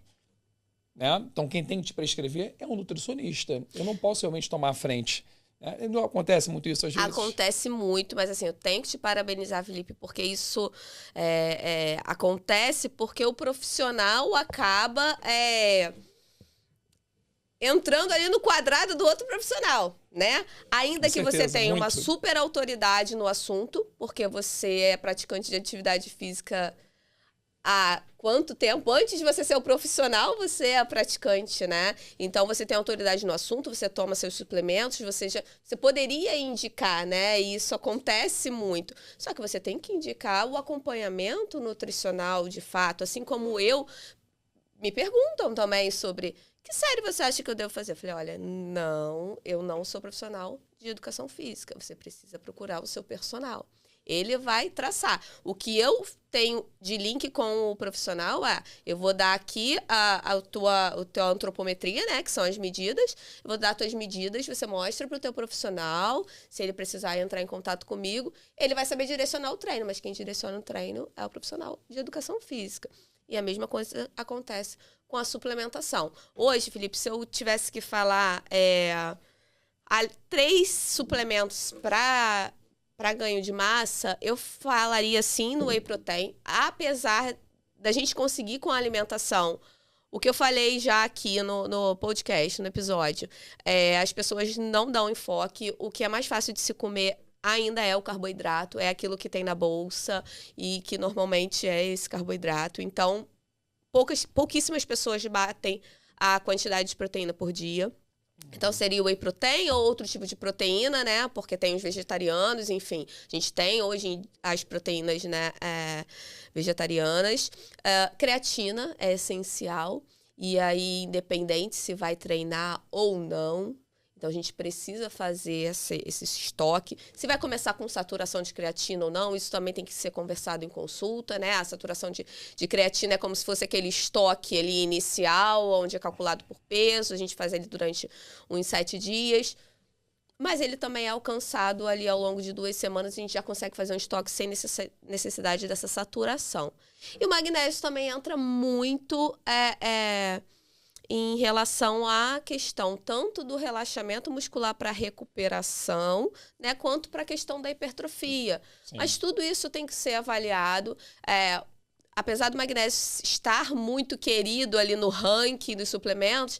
Né? Então, quem tem que te prescrever é um nutricionista. Eu não posso realmente tomar à frente. Né? Não acontece muito isso às vezes? Acontece muito, mas assim, eu tenho que te parabenizar, Felipe, porque isso acontece porque o profissional acaba entrando ali no quadrado do outro profissional, né? Ainda que você tenha uma super autoridade no assunto, porque você é praticante de atividade física há quanto tempo? Antes de você ser o profissional, você é a praticante, né? Então, você tem autoridade no assunto, você toma seus suplementos, você poderia indicar, né? E isso acontece muito. Só que você tem que indicar o acompanhamento nutricional, de fato. Assim como me perguntam também sobre... Que série você acha que eu devo fazer? Eu falei, olha, não, eu não sou profissional de educação física. Você precisa procurar o seu personal. Ele vai traçar. O que eu tenho de link com o profissional eu vou dar aqui a tua antropometria, né? Que são as medidas. Eu vou dar as tuas medidas, você mostra para o teu profissional. Se ele precisar entrar em contato comigo, ele vai saber direcionar o treino. Mas quem direciona o treino é o profissional de educação física. E a mesma coisa acontece com a suplementação. Hoje, Felipe, se eu tivesse que falar 3 suplementos para ganho de massa, eu falaria sim no Whey Protein, apesar da gente conseguir com a alimentação. O que eu falei já aqui no podcast, no episódio, as pessoas não dão enfoque. O que é mais fácil de se comer ainda é o carboidrato, é aquilo que tem na bolsa e que normalmente é esse carboidrato. Então, pouquíssimas pessoas batem a quantidade de proteína por dia. Então, seria o whey protein ou outro tipo de proteína, né? Porque tem os vegetarianos, enfim. A gente tem hoje as proteínas, né, vegetarianas. Creatina é essencial. E aí, independente se vai treinar ou não, Então, a gente precisa fazer esse estoque. Se vai começar com saturação de creatina ou não, isso também tem que ser conversado em consulta, né? A saturação de creatina é como se fosse aquele estoque ali inicial, onde é calculado por peso. A gente faz ele durante uns 7 dias. Mas ele também é alcançado ali ao longo de 2 semanas. A gente já consegue fazer um estoque sem necessidade dessa saturação. E o magnésio também entra muito em relação à questão tanto do relaxamento muscular para recuperação, né, quanto para a questão da hipertrofia. Sim. Mas tudo isso tem que ser avaliado. Apesar do magnésio estar muito querido ali no ranking dos suplementos,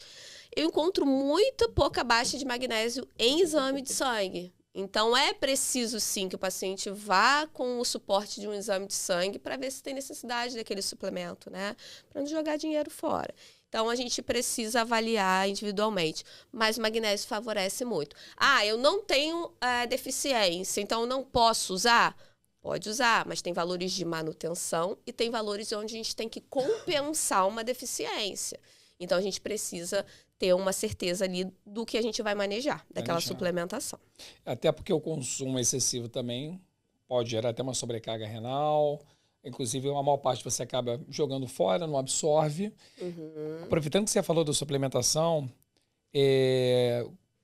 eu encontro muito pouca baixa de magnésio em exame de sangue. Então, é preciso, sim, que o paciente vá com o suporte de um exame de sangue para ver se tem necessidade daquele suplemento, né? Para não jogar dinheiro fora. Então, a gente precisa avaliar individualmente. Mas o magnésio favorece muito. Eu não tenho deficiência, então não posso usar? Pode usar, mas tem valores de manutenção e tem valores onde a gente tem que compensar uma deficiência. Então, a gente precisa ter uma certeza ali do que a gente vai manejar, daquela suplementação. Até porque o consumo excessivo também pode gerar até uma sobrecarga renal. Inclusive, a maior parte você acaba jogando fora, não absorve. Uhum. Aproveitando que você falou da suplementação,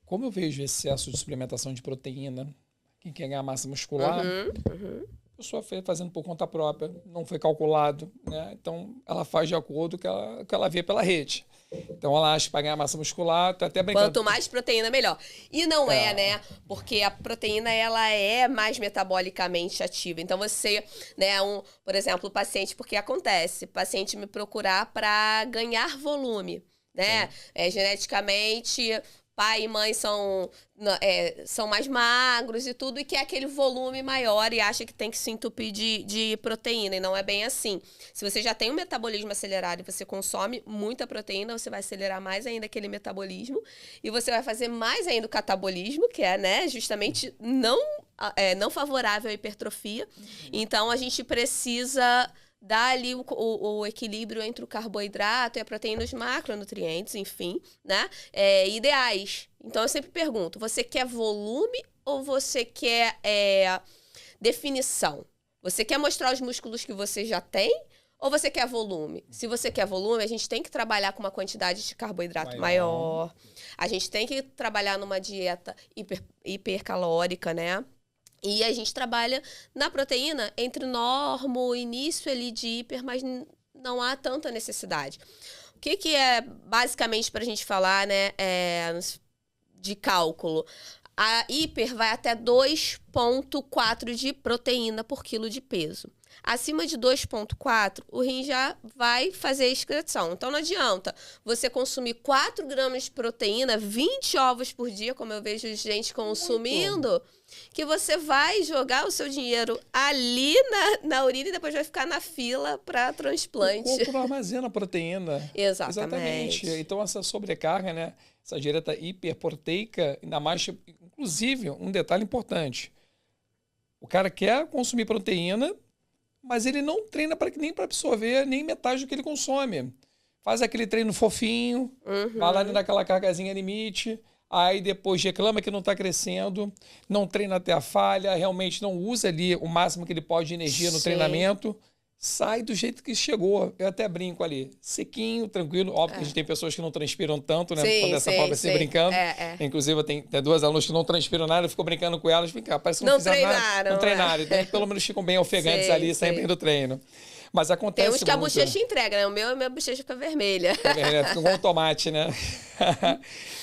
como eu vejo excesso de suplementação de proteína, quem quer ganhar massa muscular, a pessoa fazendo por conta própria, não foi calculado, né? Então, ela faz de acordo com o que ela vê pela rede. Então, ela acha que para ganhar massa muscular, tá até brincando. Quanto mais proteína, melhor. E não né? Porque a proteína, ela é mais metabolicamente ativa. Então, você, né, por exemplo, o paciente, porque acontece, o paciente me procurar para ganhar volume, né? Geneticamente, pai e mãe são mais magros e tudo, e quer aquele volume maior e acha que tem que se entupir de proteína, e não é bem assim. Se você já tem um metabolismo acelerado e você consome muita proteína, você vai acelerar mais ainda aquele metabolismo, e você vai fazer mais ainda o catabolismo, que é, né, justamente não favorável à hipertrofia. Então, a gente precisa dar ali o equilíbrio entre o carboidrato e a proteína, os macronutrientes, enfim, né? Ideais. Então, eu sempre pergunto, você quer volume ou você quer definição? Você quer mostrar os músculos que você já tem ou você quer volume? Se você quer volume, a gente tem que trabalhar com uma quantidade de carboidrato maior. A gente tem que trabalhar numa dieta hipercalórica, né? E a gente trabalha na proteína entre normo, início ali de hiper, mas não há tanta necessidade. O que é basicamente para a gente falar, né, de cálculo? A hiper vai até 2,4 de proteína por quilo de peso. Acima de 2,4, o rim já vai fazer a excreção. Então, não adianta você consumir 4 gramas de proteína, 20 ovos por dia, como eu vejo gente consumindo, que você vai jogar o seu dinheiro ali na urina e depois vai ficar na fila para transplante. O corpo não armazena proteína. Exatamente. Então, essa sobrecarga, né? Essa dieta hiperproteica, ainda mais, inclusive, um detalhe importante. O cara quer consumir proteína, mas ele não treina nem para absorver nem metade do que ele consome. Faz aquele treino fofinho, vai lá naquela cargazinha limite, aí depois reclama que não está crescendo, não treina até a falha, realmente não usa ali o máximo que ele pode de energia no treinamento, sai do jeito que chegou. Eu até brinco ali, sequinho, tranquilo. Óbvio que a gente tem pessoas que não transpiram tanto, né? Quando essa forma assim, brincando. Inclusive, tem 2 alunos que não transpiram nada, eu fico brincando com elas, parece que não fizeram nada. Não treinaram. Então, pelo menos ficam bem ofegantes ali, saem do treino. Mas acontece tem uns que a bochecha entrega, né? Minha bochecha fica vermelha. Fica igual um tomate, né?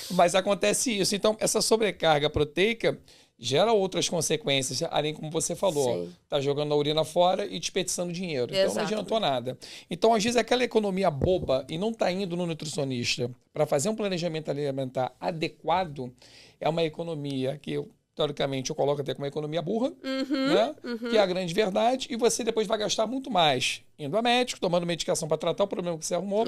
Mas acontece isso. Então, essa sobrecarga proteica gera outras consequências, além como você falou, tá jogando a urina fora e desperdiçando dinheiro. Então não adiantou nada. Então, às vezes, aquela economia boba e não tá indo no nutricionista para fazer um planejamento alimentar adequado, é uma economia que teoricamente eu coloco até como uma economia burra, né? Que é a grande verdade, e você depois vai gastar muito mais indo a médico, tomando medicação para tratar o problema que você arrumou.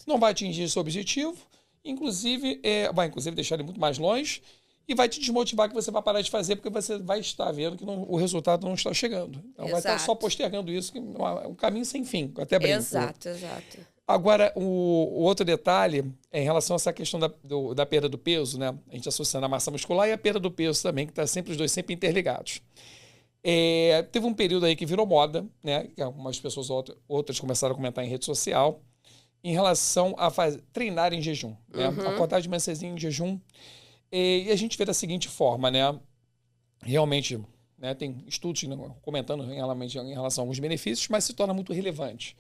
Não vai atingir seu objetivo, inclusive vai deixar ele muito mais longe, e vai te desmotivar que você vai parar de fazer, porque você vai estar vendo que o resultado não está chegando. Então vai estar só postergando isso, que é um caminho sem fim, até brinco. Exato. Agora, o outro detalhe é em relação a essa questão da perda do peso, né? A gente associando a massa muscular e a perda do peso também, que está sempre os dois sempre interligados. Teve um período aí que virou moda, né? Que algumas pessoas outras começaram a comentar em rede social, em relação a treinar em jejum, né? Acordar de manhã cedinho em jejum. E a gente vê da seguinte forma, né? Realmente, né, tem estudos comentando em relação a alguns benefícios, mas se torna muito relevante.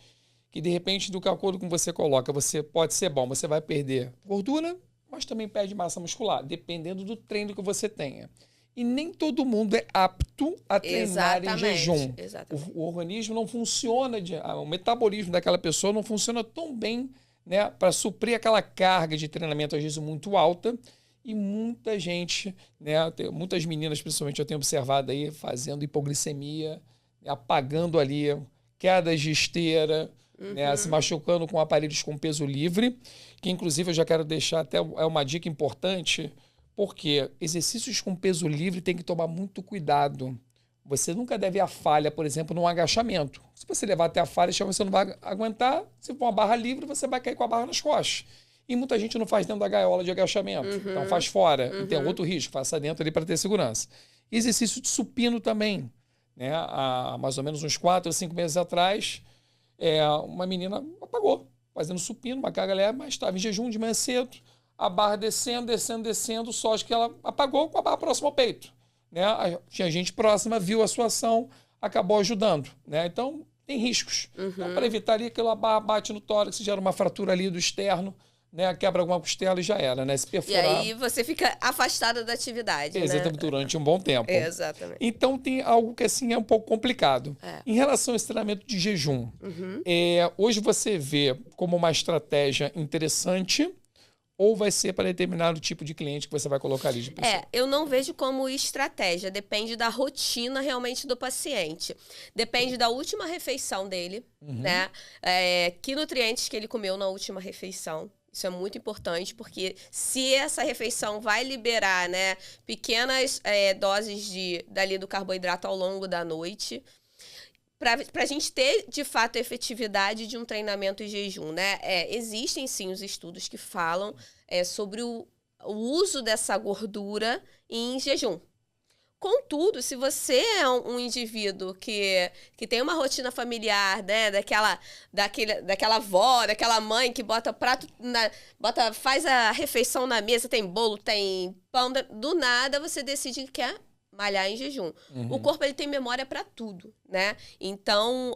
Que, de repente, do que acordo com você coloca, você pode ser bom, você vai perder gordura, mas também perde massa muscular, dependendo do treino que você tenha. E nem todo mundo é apto a treinar em jejum. O organismo não funciona, o metabolismo daquela pessoa não funciona tão bem, né, para suprir aquela carga de treinamento, às vezes, muito alta. E muita gente, né, muitas meninas, principalmente, eu tenho observado aí, fazendo hipoglicemia, apagando ali, quedas de esteira, né, se machucando com aparelhos com peso livre, que inclusive eu já quero deixar até uma dica importante, porque exercícios com peso livre tem que tomar muito cuidado. Você nunca deve ir à falha, por exemplo, num agachamento. Se você levar até a falha, você não vai aguentar. Se for uma barra livre, você vai cair com a barra nas costas. E muita gente não faz dentro da gaiola de agachamento. Então faz fora. E tem outro risco, faça dentro ali para ter segurança. Exercício de supino também. Né? Há mais ou menos uns 4 ou 5 meses atrás, uma menina apagou, fazendo supino, uma carga leve, mas estava em jejum de manhã cedo, a barra descendo, só que ela apagou com a barra próxima ao peito. Né? Tinha gente próxima, viu a sua ação, acabou ajudando. Né? Então, tem riscos. Então, para evitar ali, aquela barra bate no tórax, gera uma fratura ali do externo, né? Quebra alguma costela e já era, né? Se perfurar. E aí você fica afastado da atividade, exatamente, né? Durante um bom tempo. Exatamente. Então tem algo que assim é um pouco complicado. Em relação ao treinamento de jejum, hoje você vê como uma estratégia interessante ou vai ser para determinado tipo de cliente que você vai colocar ali de pessoa? Eu não vejo como estratégia, depende da rotina realmente do paciente. Depende da última refeição dele, né? Que nutrientes que ele comeu na última refeição. Isso é muito importante, porque se essa refeição vai liberar, né, pequenas doses dali do carboidrato ao longo da noite, para a gente ter, de fato, a efetividade de um treinamento em jejum, né? Existem, sim, os estudos que falam sobre o uso dessa gordura em jejum. Contudo, se você é um indivíduo que tem uma rotina familiar, né, daquela avó, daquela mãe que bota prato, faz a refeição na mesa, tem bolo, tem pão, do nada você decide que quer malhar em jejum. O corpo ele tem memória para tudo, né? Então,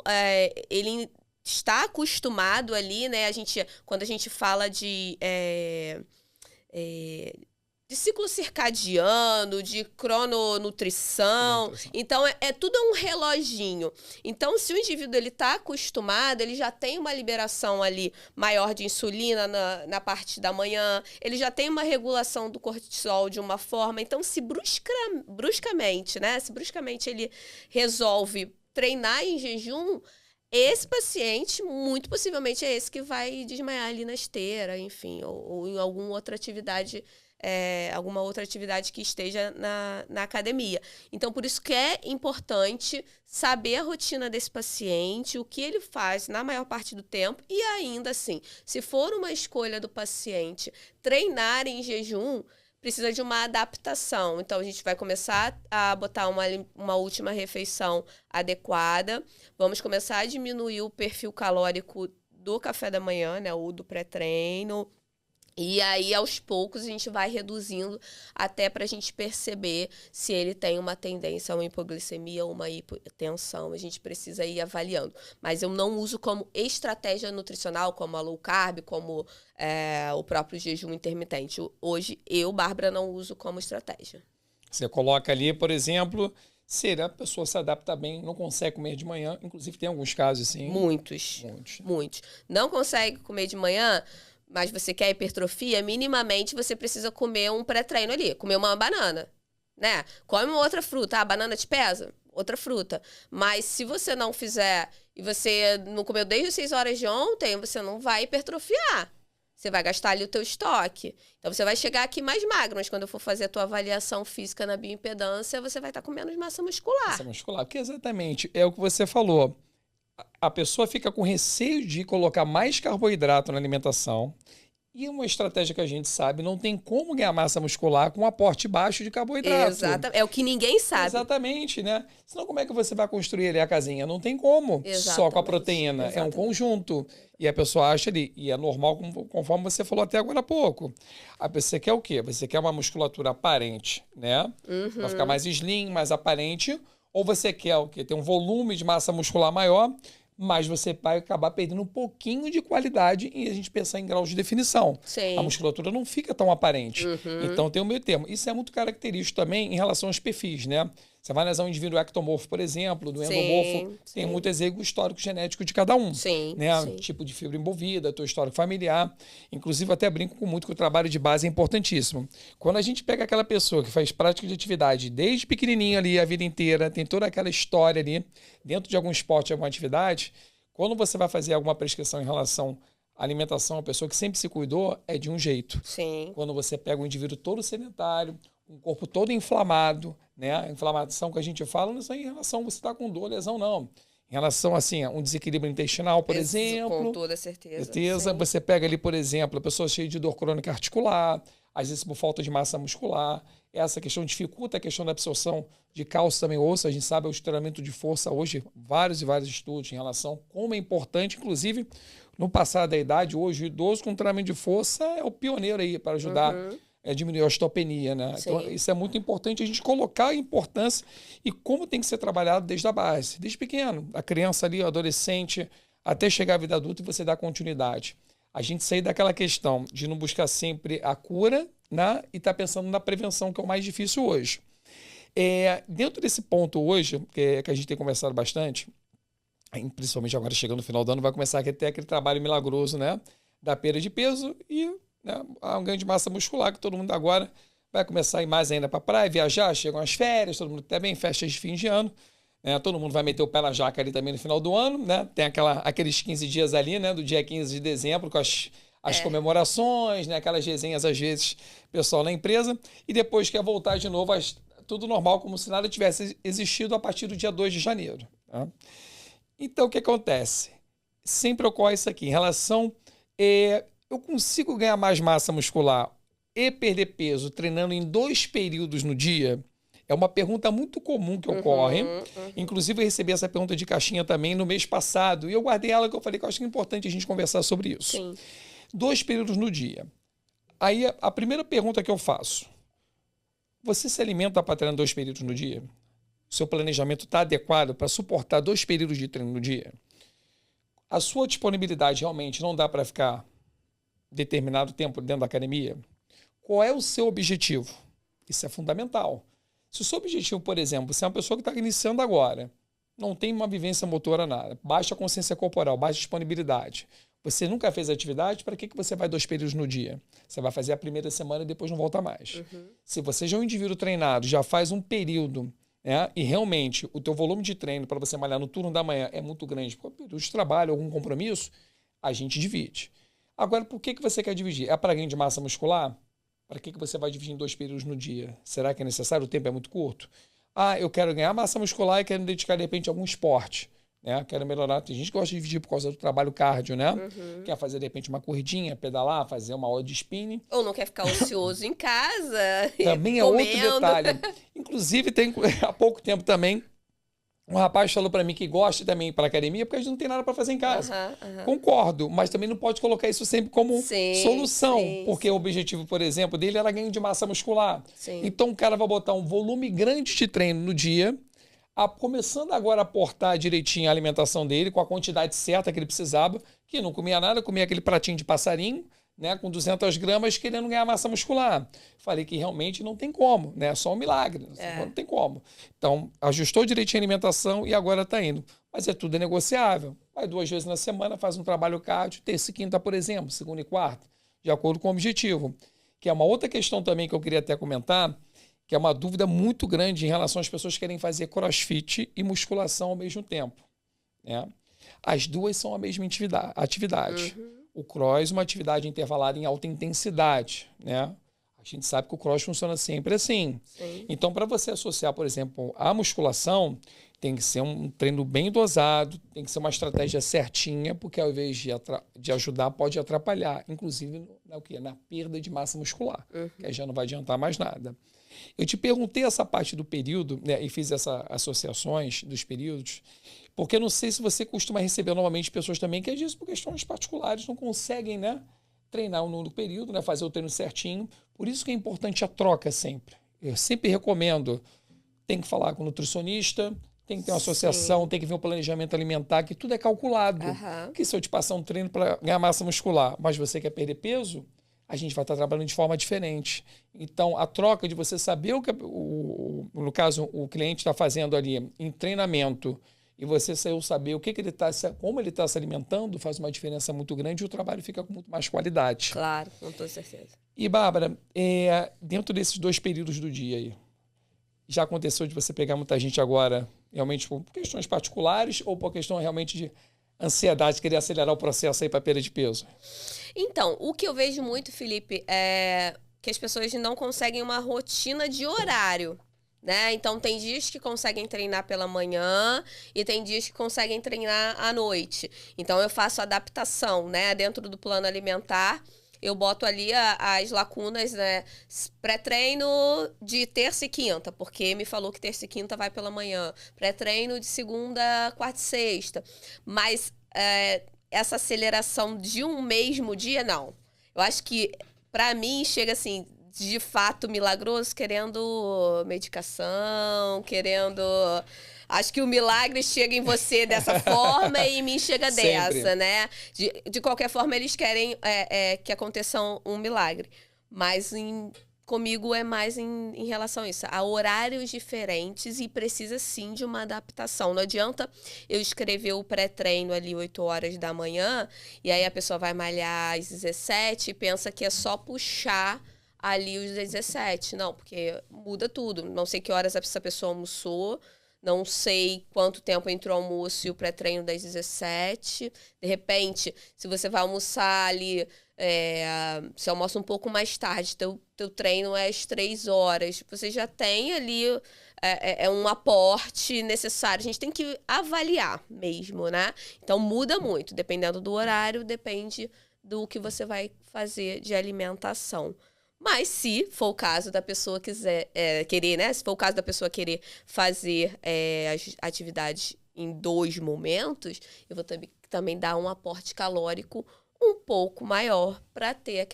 ele está acostumado ali, né? Quando a gente fala de ciclo circadiano, de crononutrição. Então, tudo um reloginho. Então, se o indivíduo está acostumado, ele já tem uma liberação ali maior de insulina na parte da manhã, ele já tem uma regulação do cortisol de uma forma. Então, se bruscamente, né? Se bruscamente ele resolve treinar em jejum, esse paciente, muito possivelmente, é esse que vai desmaiar ali na esteira, enfim, ou em alguma outra atividade que esteja na academia. Então, por isso que é importante saber a rotina desse paciente, o que ele faz na maior parte do tempo e ainda assim, se for uma escolha do paciente treinar em jejum, precisa de uma adaptação. Então, a gente vai começar a botar uma última refeição adequada, vamos começar a diminuir o perfil calórico do café da manhã, né, ou do pré-treino. E aí, aos poucos, a gente vai reduzindo até para a gente perceber se ele tem uma tendência a uma hipoglicemia ou uma hipotensão. A gente precisa ir avaliando. Mas eu não uso como estratégia nutricional, como a low carb, como o próprio jejum intermitente. Hoje, Bárbara, não uso como estratégia. Você coloca ali, por exemplo, se a pessoa se adapta bem, não consegue comer de manhã. Inclusive, tem alguns casos assim. Muitos. Não consegue comer de manhã, mas você quer hipertrofia, minimamente você precisa comer um pré-treino ali, comer uma banana, né? Come uma outra fruta. A banana te pesa? Outra fruta. Mas se você não fizer e você não comeu desde as 6 horas de ontem, você não vai hipertrofiar. Você vai gastar ali o teu estoque. Então, você vai chegar aqui mais magro, mas quando eu for fazer a tua avaliação física na bioimpedância, você vai estar com menos massa muscular. Massa muscular, porque exatamente é o que você falou. a pessoa fica com receio de colocar mais carboidrato na alimentação. E uma estratégia que a gente sabe, não tem como ganhar massa muscular com um aporte baixo de carboidrato. Exatamente. É o que ninguém sabe. Exatamente, né? Senão como é que você vai construir ali a casinha? Não tem como, só com a proteína. Exatamente. É um conjunto. E a pessoa acha ali, e é normal, conforme você falou até agora há pouco. Você quer o quê? Você quer uma musculatura aparente, né? Vai ficar mais slim, mais aparente. Ou você quer o quê? Ter um volume de massa muscular maior, mas você vai acabar perdendo um pouquinho de qualidade e a gente pensar em graus de definição. Sim. A musculatura não fica tão aparente. Então tem o meio termo. Isso é muito característico também em relação aos perfis, né? Você vai analisar um indivíduo ectomorfo, por exemplo, do endomorfo, tem muito exego histórico genético de cada um. Né? Tipo de fibra envolvida, teu histórico familiar. Inclusive, até brinco muito que o trabalho de base é importantíssimo. Quando a gente pega aquela pessoa que faz prática de atividade desde pequenininho ali, a vida inteira, tem toda aquela história ali, dentro de algum esporte, alguma atividade, quando você vai fazer alguma prescrição em relação à alimentação, a pessoa que sempre se cuidou é de um jeito. Quando você pega um indivíduo todo sedentário, um corpo todo inflamado, né? A inflamação que a gente fala não é só em relação a você estar com dor, lesão, não. Em relação, assim, a um desequilíbrio intestinal, por exemplo. Com toda certeza. Você pega ali, por exemplo, a pessoa cheia de dor crônica articular, às vezes por falta de massa muscular. Essa questão dificulta a questão da absorção de cálcio também, osso. A gente sabe o treinamento de força hoje, vários e vários estudos em relação a como é importante, inclusive, no passar da idade, hoje o idoso com treinamento de força é o pioneiro aí para ajudar a diminuir a osteopenia, né? Então, isso é muito importante a gente colocar a importância e como tem que ser trabalhado desde a base, desde pequeno, a criança ali, o adolescente, até chegar à vida adulta e você dar continuidade. A gente sair daquela questão de não buscar sempre a cura, né? E estar pensando na prevenção, que é o mais difícil hoje. Dentro desse ponto hoje, que a gente tem conversado bastante, principalmente agora chegando no final do ano, vai começar a ter aquele trabalho milagroso, né? Da perda de peso e, né, um ganho de massa muscular, que todo mundo agora vai começar a ir mais ainda para a praia, viajar, chegam as férias, todo mundo também, festas de fim de ano, né? Todo mundo vai meter o pé na jaca ali também no final do ano, né? Tem aqueles 15 dias ali, né? Do dia 15 de dezembro, com as comemorações, né? Aquelas resenhas, às vezes, pessoal na empresa, e depois quer voltar de novo, tudo normal, como se nada tivesse existido a partir do dia 2 de janeiro. Tá? Então, o que acontece? Sempre ocorre isso aqui, em relação... eu consigo ganhar mais massa muscular e perder peso treinando em 2 períodos no dia? É uma pergunta muito comum que ocorre. Inclusive, eu recebi essa pergunta de caixinha também no mês passado. E eu guardei ela, que eu falei que eu acho que é importante a gente conversar sobre isso. 2 períodos no dia. Aí, a primeira pergunta que eu faço. Você se alimenta para treinar 2 períodos no dia? O seu planejamento está adequado para suportar 2 períodos de treino no dia? A sua disponibilidade realmente não dá para ficar determinado tempo dentro da academia? Qual é o seu objetivo? Isso é fundamental. Se o seu objetivo, por exemplo, você é uma pessoa que está iniciando agora, não tem uma vivência motora nada, baixa consciência corporal, baixa disponibilidade, você nunca fez atividade, para que você vai 2 períodos no dia? Você vai fazer a primeira semana e depois não volta mais. Se você já é um indivíduo treinado, já faz um período, né, e realmente o teu volume de treino para você malhar no turno da manhã é muito grande, por período de trabalho, algum compromisso, a gente divide. Agora, por que você quer dividir? É para ganho de massa muscular? Para que você vai dividir em 2 períodos no dia? Será que é necessário? O tempo é muito curto? Eu quero ganhar massa muscular e quero me dedicar, de repente, a algum esporte. Né? Quero melhorar. Tem gente que gosta de dividir por causa do trabalho cardio, né? Quer fazer, de repente, uma corridinha, pedalar, fazer uma aula de spinning. Ou não quer ficar ocioso em casa. Também é outro detalhe. Inclusive, tem há pouco tempo também, um rapaz falou para mim que gosta também para academia porque a gente não tem nada para fazer em casa. Concordo, mas também não pode colocar isso sempre como solução, porque o objetivo, por exemplo, dele era ganho de massa muscular. Então o cara vai botar um volume grande de treino no dia, começando agora a aportar direitinho a alimentação dele, com a quantidade certa que ele precisava, que não comia nada, comia aquele pratinho de passarinho, né, com 200 gramas, querendo ganhar massa muscular. Falei que realmente não tem como, né? É só um milagre. Não tem como. Então, ajustou direitinho a alimentação e agora está indo. Mas tudo é negociável. Vai 2 vezes na semana, faz um trabalho cardio, terça e quinta, por exemplo, segunda e quarta, de acordo com o objetivo. Que é uma outra questão também que eu queria até comentar, que é uma dúvida muito grande em relação às pessoas que querem fazer crossfit e musculação ao mesmo tempo. Né? As duas são a mesma atividade. O cross, uma atividade intervalada em alta intensidade, né? A gente sabe que o cross funciona sempre assim. Então, para você associar, por exemplo, a musculação, tem que ser um treino bem dosado, tem que ser uma estratégia certinha, porque ao invés de ajudar, pode atrapalhar, inclusive na perda de massa muscular, que aí já não vai adiantar mais nada. Eu te perguntei essa parte do período, né, e fiz essas associações dos períodos, porque eu não sei se você costuma receber normalmente pessoas também que, às vezes, por questões particulares, não conseguem, né, treinar no período, né, fazer o treino certinho. Por isso que é importante a troca sempre. Eu sempre recomendo, tem que falar com o nutricionista, tem que ter uma associação, Sim. tem que ver um planejamento alimentar, que tudo é calculado. Que se eu te passar um treino para ganhar massa muscular, mas você quer perder peso, a gente vai estar trabalhando de forma diferente. Então, a troca de você saber o que, no caso, o cliente está fazendo ali em treinamento e você saber o que ele tá, como ele está se alimentando, faz uma diferença muito grande e o trabalho fica com muito mais qualidade. Claro, com toda certeza. E, Bárbara, dentro desses 2 períodos do dia aí, já aconteceu de você pegar muita gente agora, realmente por questões particulares ou por questão realmente de ansiedade, querer acelerar o processo aí para perda de peso? Então, o que eu vejo muito, Felipe, é que as pessoas não conseguem uma rotina de horário, né? Então, tem dias que conseguem treinar pela manhã e tem dias que conseguem treinar à noite. Então, eu faço adaptação, né? Dentro do plano alimentar, eu boto ali as lacunas, né? Pré-treino de terça e quinta, porque me falou que terça e quinta vai pela manhã. Pré-treino de segunda, quarta e sexta. Mas essa aceleração de um mesmo dia, não. Eu acho que, pra mim, chega assim, de fato milagroso, querendo medicação, querendo... Acho que o milagre chega em você dessa forma e em mim chega dessa, né? De qualquer forma, eles querem que aconteça um milagre. Mas comigo é mais em relação a isso. Há horários diferentes e precisa, sim, de uma adaptação. Não adianta eu escrever o pré-treino ali 8 horas da manhã e aí a pessoa vai malhar às 17 e pensa que é só puxar ali os 17. Não, porque muda tudo. Não sei que horas essa pessoa almoçou, não sei quanto tempo entre o almoço e o pré-treino das 17. De repente, se você vai almoçar ali, você almoça um pouco mais tarde, teu treino é às 3 horas. Você já tem ali um aporte necessário. A gente tem que avaliar mesmo, né? Então, muda muito. Dependendo do horário, depende do que você vai fazer de alimentação. Mas se for o caso da pessoa querer, né? Se for o caso da pessoa querer fazer as atividades em 2 momentos, eu vou também dar um aporte calórico um pouco maior para ter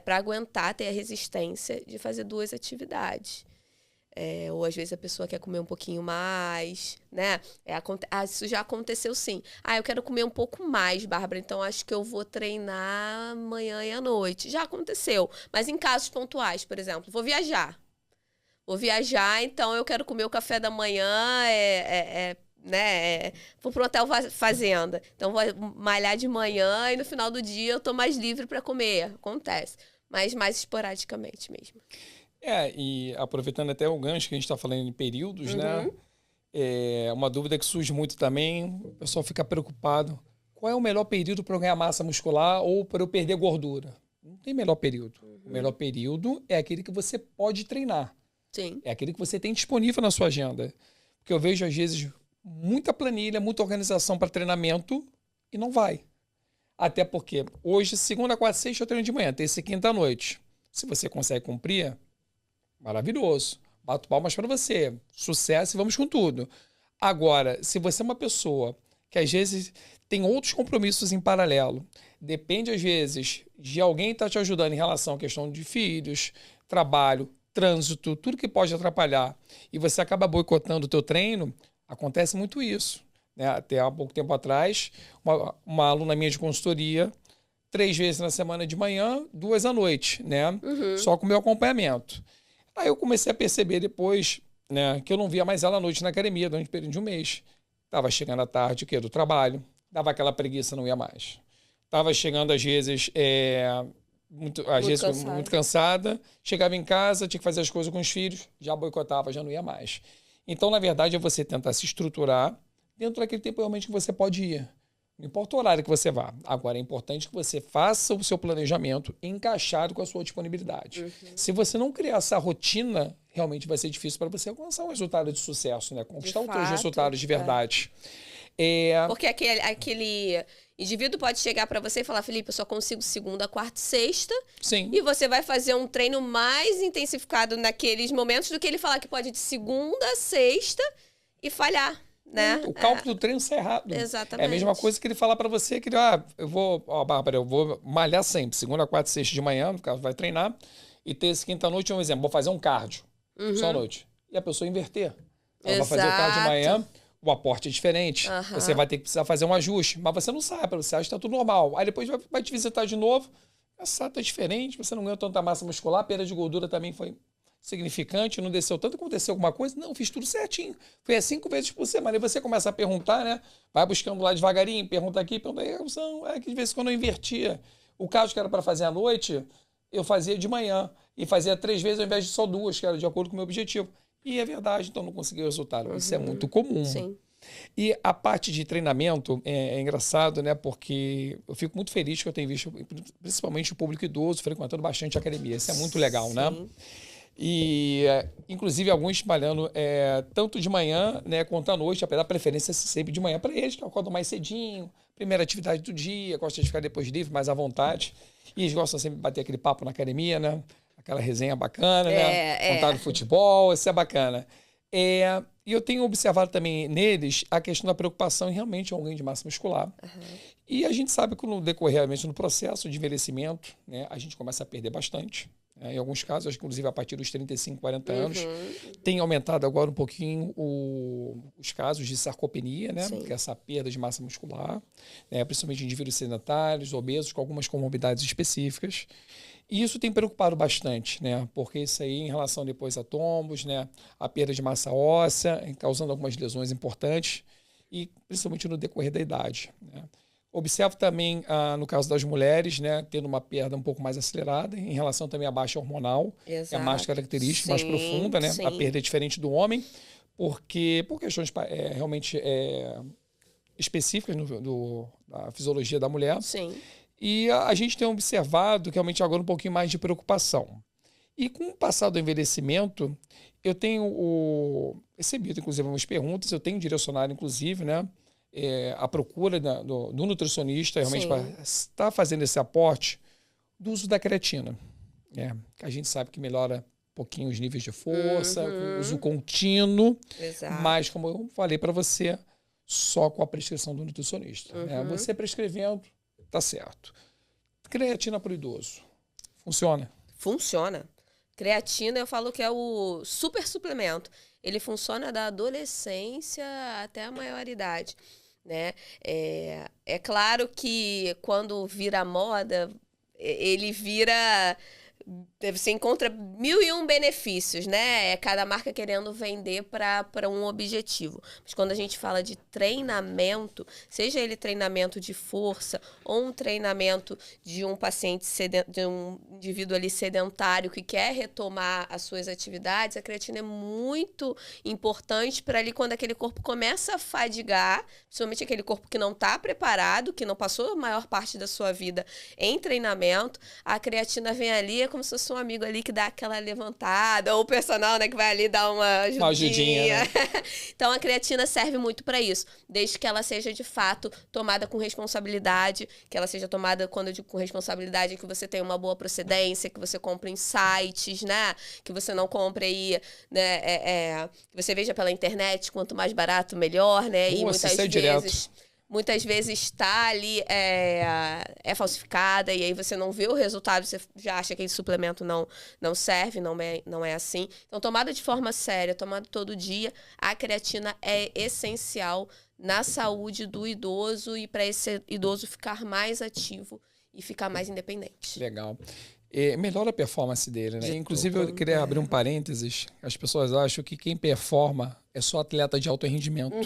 para aguentar, ter a resistência de fazer 2 atividades. Ou às vezes a pessoa quer comer um pouquinho mais, né? Isso já aconteceu sim. Eu quero comer um pouco mais, Bárbara, então acho que eu vou treinar amanhã e à noite. Já aconteceu, mas em casos pontuais, por exemplo, vou viajar, então eu quero comer o café da manhã, né? Vou pro hotel fazenda, então vou malhar de manhã e no final do dia eu tô mais livre para comer. Acontece, mas mais esporadicamente mesmo. E aproveitando até o gancho que a gente está falando em períodos, né? Uma dúvida que surge muito também, o pessoal fica preocupado. Qual é o melhor período para eu ganhar massa muscular ou para eu perder gordura? Não tem melhor período. O melhor período é aquele que você pode treinar. Sim. É aquele que você tem disponível na sua agenda. Porque eu vejo, às vezes, muita planilha, muita organização para treinamento e não vai. Até porque hoje, segunda, quarta, sexta, eu treino de manhã, terça e quinta à noite. Se você consegue cumprir, maravilhoso. Bato palmas para você. Sucesso e vamos com tudo. Agora, se você é uma pessoa que às vezes tem outros compromissos em paralelo, depende às vezes de alguém estar te ajudando em relação à questão de filhos, trabalho, trânsito, tudo que pode atrapalhar, e você acaba boicotando o teu treino, acontece muito isso. Né? Até há pouco tempo atrás, uma aluna minha de consultoria, 3 vezes na semana de manhã, 2 à noite, né? Só com o meu acompanhamento. Aí eu comecei a perceber depois, né, que eu não via mais ela à noite na academia durante o período de um mês. Tava chegando à tarde, do trabalho, dava aquela preguiça, não ia mais. Tava chegando às vezes, muito cansada, chegava em casa, tinha que fazer as coisas com os filhos, já boicotava, já não ia mais. Então, na verdade, é você tentar se estruturar dentro daquele tempo realmente que você pode ir. Não importa o horário que você vá. Agora, é importante que você faça o seu planejamento encaixado com a sua disponibilidade. Se você não criar essa rotina, realmente vai ser difícil para você alcançar um resultado de sucesso, né? Conquistar os seus resultados de verdade. Porque aquele indivíduo pode chegar para você e falar, Felipe, eu só consigo segunda, quarta e sexta. Sim. E você vai fazer um treino mais intensificado naqueles momentos do que ele falar que pode de segunda, sexta e falhar. Né? O cálculo do treino sai errado. Exatamente. É a mesma coisa que ele falar para você que Bárbara, eu vou malhar sempre, segunda, quarta e sexta de manhã, no caso vai treinar, e terça, quinta noite, um exemplo, vou fazer um cardio, só à noite. E a pessoa inverter. Ela vai fazer o cardio de manhã, o aporte é diferente, você vai ter que precisar fazer um ajuste, mas você não sabe, você acha que está tudo normal. Aí depois vai te visitar de novo, essa tá diferente, você não ganhou tanta massa muscular, a perda de gordura também foi significante, não desceu tanto, aconteceu alguma coisa? Não, fiz tudo certinho. Foi a 5 vezes por semana. E você começa a perguntar, né? Vai buscando lá devagarinho, pergunta aqui, pergunta aí. É que de vez em quando eu invertia. O caso que era para fazer à noite, eu fazia de manhã. E fazia 3 vezes ao invés de só 2, que era de acordo com o meu objetivo. E é verdade, então não consegui o resultado. Isso é muito comum. Sim. E a parte de treinamento é engraçado, né? Porque eu fico muito feliz que eu tenho visto, principalmente o público idoso, frequentando bastante a academia. Isso é muito legal, né? E, inclusive, alguns trabalhando tanto de manhã, né, quanto à noite, apesar da preferência sempre de manhã para eles, que acordam mais cedinho, primeira atividade do dia, gostam de ficar depois livre, mais à vontade. E eles gostam sempre de bater aquele papo na academia, né? Aquela resenha bacana, né? Contar do futebol, isso é bacana. E eu tenho observado também neles a questão da preocupação em realmente um ganho de massa muscular. E a gente sabe que no decorrer, realmente, no processo de envelhecimento, né, a gente começa a perder bastante. Em alguns casos, inclusive a partir dos 35, 40 anos, tem aumentado agora um pouquinho os casos de sarcopenia, né? Que é essa perda de massa muscular, né? Principalmente em indivíduos sedentários, obesos, com algumas comorbidades específicas. E isso tem preocupado bastante, né? Porque isso aí, em relação depois a tombos, né? A perda de massa óssea, causando algumas lesões importantes, e principalmente no decorrer da idade, né? Observo também, no caso das mulheres, né, tendo uma perda um pouco mais acelerada, em relação também à baixa hormonal, que é mais característica, mais profunda, né? A perda é diferente do homem, porque por questões realmente específicas da fisiologia da mulher. E a gente tem observado que realmente agora um pouquinho mais de preocupação. E com o passar do envelhecimento, eu tenho recebido, inclusive, algumas perguntas, eu tenho direcionado, inclusive, né? A procura do nutricionista realmente para estar fazendo esse aporte do uso da creatina. Que a gente sabe que melhora um pouquinho os níveis de força, o uso contínuo, mas como eu falei para você, só com a prescrição do nutricionista. Você prescrevendo, tá certo. Creatina para o idoso, funciona? Funciona. Creatina, eu falo que é o super suplemento. Ele funciona da adolescência até a maioridade, né? É claro que quando vira moda, ele vira... Você encontra 1001 benefícios, né? Cada marca querendo vender para um objetivo. Mas quando a gente fala de treinamento, seja ele treinamento de força ou um treinamento de um paciente, de um indivíduo ali sedentário que quer retomar as suas atividades, a creatina é muito importante para ali quando aquele corpo começa a fadigar, principalmente aquele corpo que não está preparado, que não passou a maior parte da sua vida em treinamento, a creatina vem ali, como se fosse um amigo ali que dá aquela levantada, ou o personal, né, que vai ali dar uma ajudinha. Uma ajudinha, né? Então, a creatina serve muito para isso, desde que ela seja, de fato, tomada com responsabilidade, que ela seja tomada, quando eu digo com responsabilidade, que você tenha uma boa procedência, que você compre em sites, né, que você não compre aí, né, que você veja pela internet, quanto mais barato, melhor, né, e muitas vezes... Direto. Muitas vezes está ali, é falsificada, e aí você não vê o resultado, você já acha que esse suplemento não serve, não é assim. Então, tomada de forma séria, tomada todo dia, a creatina é essencial na saúde do idoso e para esse idoso ficar mais ativo e ficar mais independente. Legal. Melhora a performance dele, né? Inclusive, eu queria abrir um parênteses. As pessoas acham que quem performa é só atleta de alto rendimento.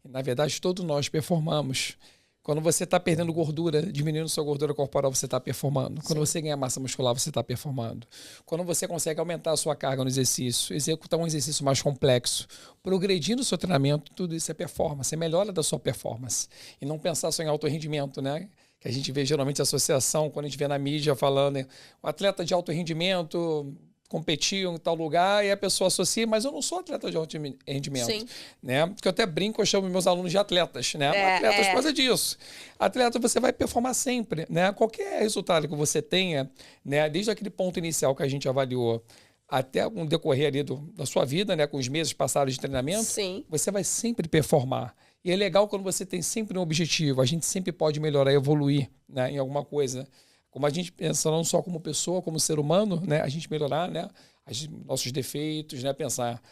E, na verdade, todos nós performamos. Quando você está perdendo gordura, diminuindo sua gordura corporal, você está performando. Quando você ganha massa muscular, você está performando. Quando você consegue aumentar a sua carga no exercício, executar um exercício mais complexo, progredir no seu treinamento, tudo isso é performance, é melhora da sua performance. E não pensar só em alto rendimento, né? Que a gente vê geralmente a associação, quando a gente vê na mídia falando, né? O atleta de alto rendimento competiu em tal lugar e a pessoa associa, mas eu não sou atleta de alto rendimento. Sim. Né? Porque eu até brinco, eu chamo meus alunos de atletas, né? Atletas por causa disso. Atleta, você vai performar sempre, né? Qualquer resultado que você tenha, né? Desde aquele ponto inicial que a gente avaliou até um decorrer ali da sua vida, né? Com os meses passados de treinamento, sim, você vai sempre performar. E é legal quando você tem sempre um objetivo, a gente sempre pode melhorar, evoluir, né? Em alguma coisa. Como a gente pensa não só como pessoa, como ser humano, né? A gente melhorar, né? Nossos defeitos, né? Pensar,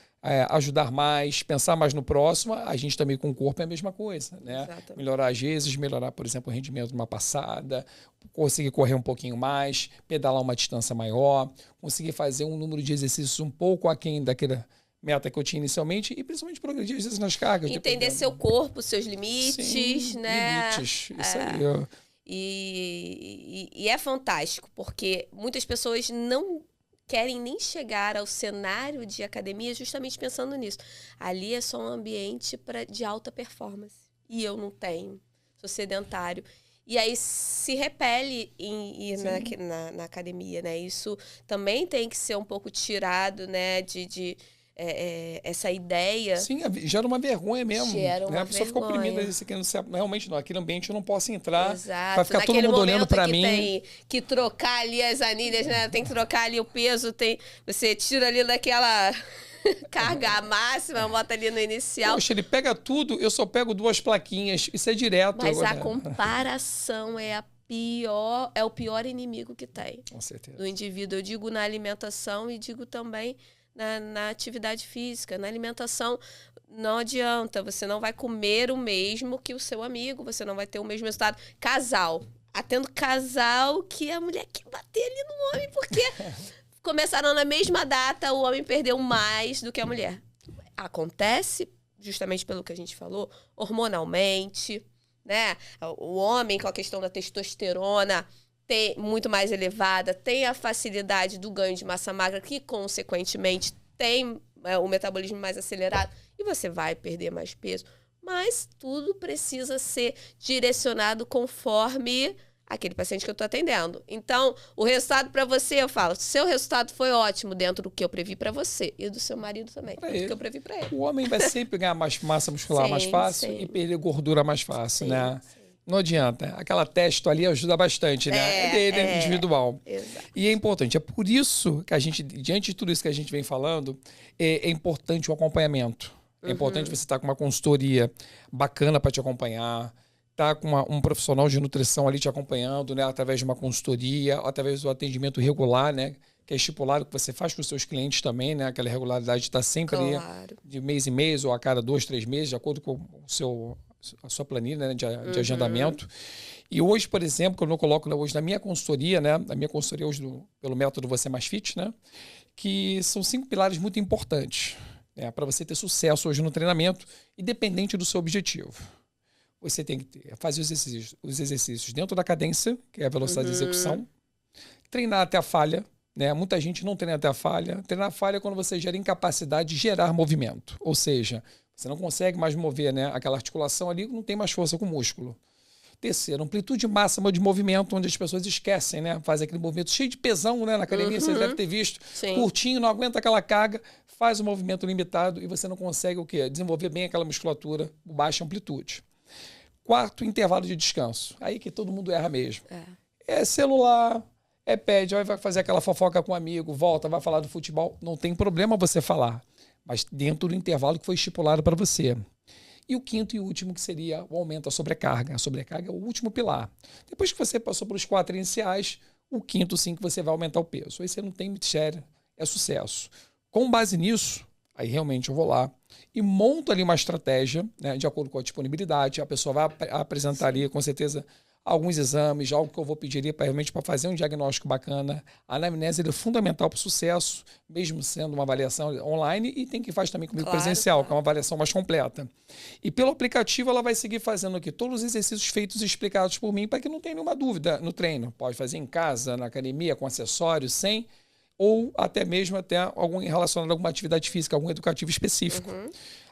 ajudar mais, pensar mais no próximo. A gente também com o corpo é a mesma coisa, né? Exatamente. Melhorar às vezes, melhorar, por exemplo, o rendimento de uma passada, conseguir correr um pouquinho mais, pedalar uma distância maior, conseguir fazer um número de exercícios um pouco aquém daquela meta que eu tinha inicialmente e principalmente progredir às vezes nas cargas. Entender seu corpo, seus limites, sim, né? Limites, isso aí, ó. E é fantástico, porque muitas pessoas não querem nem chegar ao cenário de academia justamente pensando nisso. Ali é só um ambiente de alta performance. E eu não tenho. Sou sedentário. E aí se repele em ir na academia, né? Isso também tem que ser um pouco tirado, né? Essa ideia. Sim, gera uma vergonha mesmo. Gera uma né? A pessoa fica oprimida. Realmente, não, aquele ambiente eu não posso entrar. Exato. Vai ficar todo mundo olhando pra mim. Tem que trocar ali as anilhas, né? Tem que trocar ali o peso. Você tira ali daquela carga máxima, bota ali no inicial. Poxa, ele pega tudo, eu só pego 2 plaquinhas. Isso é direto. Mas a comparação é o pior inimigo que tem. Com certeza. Do indivíduo. Eu digo na alimentação e digo também na atividade física. Na alimentação, não adianta. Você não vai comer o mesmo que o seu amigo. Você não vai ter o mesmo resultado. Casal. Atendo casal que a mulher quer bater ali no homem porque começaram na mesma data, o homem perdeu mais do que a mulher. Acontece, justamente pelo que a gente falou, hormonalmente, né? O homem com a questão da testosterona tem muito mais elevada, tem a facilidade do ganho de massa magra, que, consequentemente, tem o metabolismo mais acelerado, e você vai perder mais peso. Mas tudo precisa ser direcionado conforme aquele paciente que eu estou atendendo. Então, o resultado para você, eu falo, seu resultado foi ótimo dentro do que eu previ para você e do seu marido também, do que eu previ para ele. O homem vai sempre ganhar mais massa muscular mais fácil e perder gordura mais fácil, né? Sim. Não adianta. Aquela testo ali ajuda bastante, né? É dele, é individual. Exato. E é importante. É por isso que a gente, diante de tudo isso que a gente vem falando, é importante o acompanhamento. É importante você estar com uma consultoria bacana para te acompanhar, tá com um profissional de nutrição ali te acompanhando, né? Através de uma consultoria, através do atendimento regular, né? Que é estipulado que você faz com os seus clientes também, né? Aquela regularidade está sempre ali de mês em mês ou a cada 2, 3 meses, de acordo com a sua planilha, né, de agendamento. E hoje, por exemplo, quando eu coloco hoje na minha consultoria, né, na minha consultoria hoje pelo método Você Mais Fit, né, que são 5 pilares muito importantes, né, para você ter sucesso hoje no treinamento, independente do seu objetivo. Você tem que fazer os exercícios dentro da cadência, que é a velocidade de execução, treinar até a falha, né? Muita gente não treina até a falha. Treinar a falha é quando você gera incapacidade de gerar movimento, ou seja, você não consegue mais mover, né? Aquela articulação ali, não tem mais força com o músculo. Terceiro, amplitude máxima de movimento, onde as pessoas esquecem, né? Faz aquele movimento cheio de pesão, né? Na academia, você deve ter visto. Sim. Curtinho, não aguenta aquela carga, faz o movimento limitado e você não consegue o quê? Desenvolver bem aquela musculatura, baixa amplitude. Quarto, intervalo de descanso. Aí que todo mundo erra mesmo. É celular, pede, vai fazer aquela fofoca com um amigo, volta, vai falar do futebol. Não tem problema você falar, mas dentro do intervalo que foi estipulado para você. E o quinto e último, que seria o aumento da sobrecarga. A sobrecarga é o último pilar. Depois que você passou pelos 4 iniciais, o quinto sim que você vai aumentar o peso. Aí você não tem mistério, é sucesso. Com base nisso, aí realmente eu vou lá e monto ali uma estratégia, né, de acordo com a disponibilidade. A pessoa vai apresentar ali, com certeza, alguns exames, algo que eu vou pedir realmente para fazer um diagnóstico bacana. A anamnese é fundamental para o sucesso, mesmo sendo uma avaliação online, e tem que fazer também comigo presencial, que é uma avaliação mais completa. E pelo aplicativo ela vai seguir fazendo aqui todos os exercícios feitos e explicados por mim, para que não tenha nenhuma dúvida no treino. Pode fazer em casa, na academia, com acessórios, sem, ou até mesmo algum relacionado a alguma atividade física, algum educativo específico.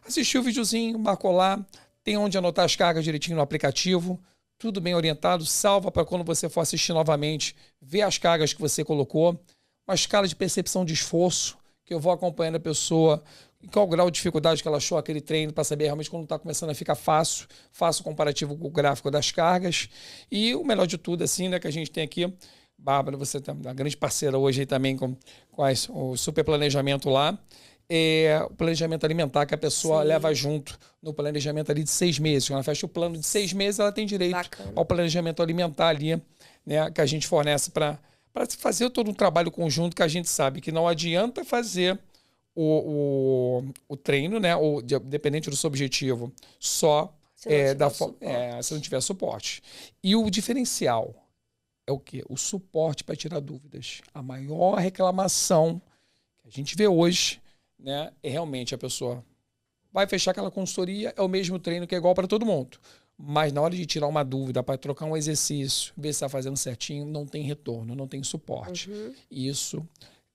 Assistiu o videozinho, marcou lá, tem onde anotar as cargas direitinho no aplicativo, tudo bem orientado, salva para quando você for assistir novamente, ver as cargas que você colocou, uma escala de percepção de esforço, que eu vou acompanhando a pessoa, em qual grau de dificuldade que ela achou aquele treino, para saber realmente quando está começando a ficar fácil, faço o comparativo com o gráfico das cargas, e o melhor de tudo, assim, né, que a gente tem aqui, Bárbara, você é uma grande parceira hoje aí também com o super planejamento lá, o planejamento alimentar que a pessoa leva junto no planejamento ali de 6 meses. Quando ela fecha o plano de 6 meses, ela tem direito ao planejamento alimentar ali, né, que a gente fornece para fazer todo um trabalho conjunto, que a gente sabe que não adianta fazer o treino, né, ou dependente do seu objetivo, só se não tiver suporte. E o diferencial é o quê? O suporte para tirar dúvidas. A maior reclamação que a gente vê hoje, né, é realmente a pessoa vai fechar aquela consultoria, é o mesmo treino que é igual para todo mundo. Mas na hora de tirar uma dúvida, para trocar um exercício, ver se está fazendo certinho, não tem retorno, não tem suporte. Isso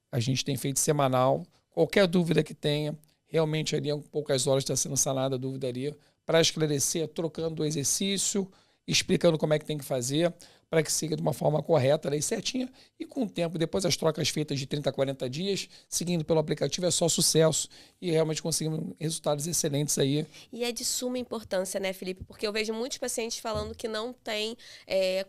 a gente tem feito semanal. Qualquer dúvida que tenha, realmente ali em poucas horas está sendo sanada a dúvida ali, para esclarecer, trocando o exercício, explicando como é que tem que fazer, para que siga de uma forma correta, né, e certinha, e com o tempo, depois as trocas feitas de 30 a 40 dias, seguindo pelo aplicativo, é só sucesso, e realmente conseguimos resultados excelentes aí. E é de suma importância, né, Felipe? Porque eu vejo muitos pacientes falando que não tem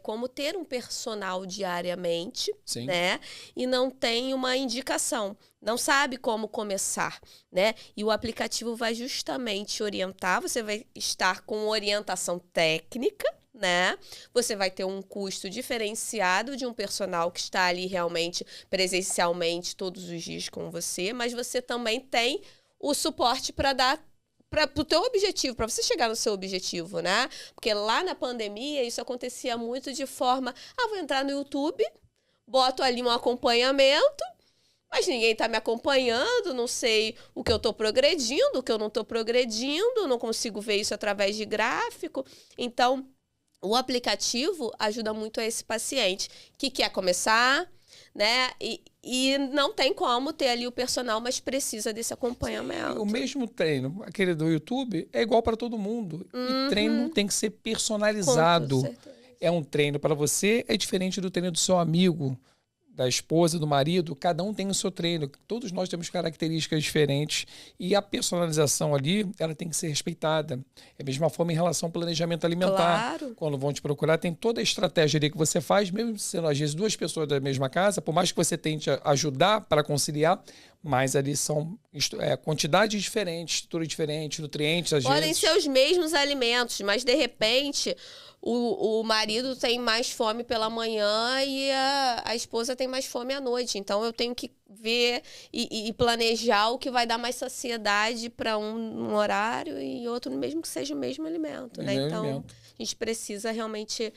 como ter um personal diariamente, né, e não tem uma indicação. Não sabe como começar, né? E o aplicativo vai justamente orientar, você vai estar com orientação técnica, né? Você vai ter um custo diferenciado de um personal que está ali realmente presencialmente todos os dias com você, mas você também tem o suporte para dar para o teu objetivo, para você chegar no seu objetivo, né? Porque lá na pandemia isso acontecia muito de forma, vou entrar no YouTube, boto ali um acompanhamento, mas ninguém está me acompanhando, não sei o que eu estou progredindo, o que eu não estou progredindo, não consigo ver isso através de gráfico. Então, o aplicativo ajuda muito a esse paciente que quer começar, né? E não tem como ter ali o personal, mas precisa desse acompanhamento. O mesmo treino, aquele do YouTube, é igual para todo mundo. E treino tem que ser personalizado. É um treino para você, é diferente do treino do seu amigo, da esposa, do marido, cada um tem o seu treino. Todos nós temos características diferentes e a personalização ali, ela tem que ser respeitada. É a mesma forma em relação ao planejamento alimentar. Claro. Quando vão te procurar, tem toda a estratégia ali que você faz, mesmo sendo às vezes 2 pessoas da mesma casa, por mais que você tente ajudar para conciliar, mas ali são quantidades diferentes, estrutura diferente, nutrientes, às vezes. Podem ser os mesmos alimentos, mas de repente o marido tem mais fome pela manhã e a esposa tem mais fome à noite. Então eu tenho que ver e planejar o que vai dar mais saciedade para um horário e outro, mesmo que seja o mesmo alimento, né? Então a gente precisa realmente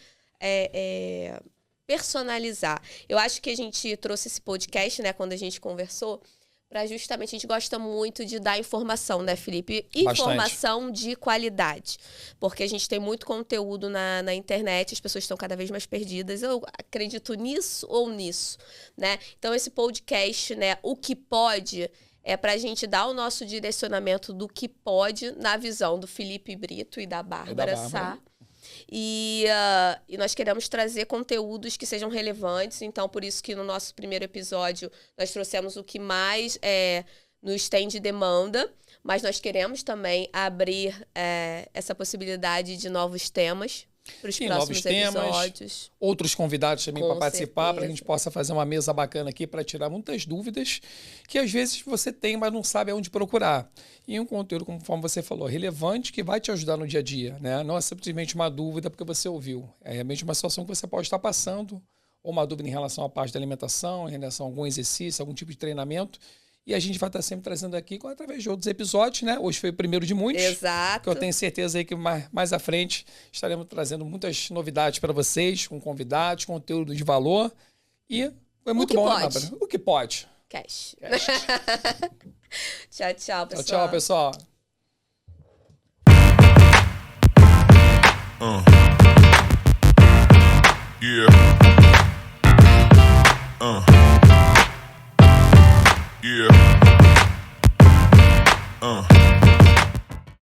personalizar. Eu acho que a gente trouxe esse podcast, né, quando a gente conversou, para justamente, a gente gosta muito de dar informação, né, Felipe? Informação de qualidade. Porque a gente tem muito conteúdo na internet, as pessoas estão cada vez mais perdidas. Eu acredito nisso ou nisso, né? Então, esse podcast, né, O Que Pode, é para a gente dar o nosso direcionamento do que pode na visão do Felipe Brito e da Bárbara Sá. E nós queremos trazer conteúdos que sejam relevantes, então por isso que no nosso primeiro episódio nós trouxemos o que mais nos tem de demanda, mas nós queremos também abrir essa possibilidade de novos temas para os próximos episódios. Outros convidados também para participar, para que a gente possa fazer uma mesa bacana aqui para tirar muitas dúvidas que às vezes você tem, mas não sabe aonde procurar. E um conteúdo, conforme você falou, relevante, que vai te ajudar no dia a dia, né? Não é simplesmente uma dúvida porque você ouviu. É realmente uma situação que você pode estar passando, ou uma dúvida em relação à parte da alimentação, em relação a algum exercício, algum tipo de treinamento. E a gente vai estar sempre trazendo aqui através de outros episódios, né? Hoje foi o primeiro de muitos. Exato. Que eu tenho certeza aí que mais à frente estaremos trazendo muitas novidades para vocês, com convidados, conteúdo de valor. E foi muito bom, né, Bárbara? O que pode. Cash. Cash. Tchau, tchau, pessoal. Tchau, tchau, pessoal.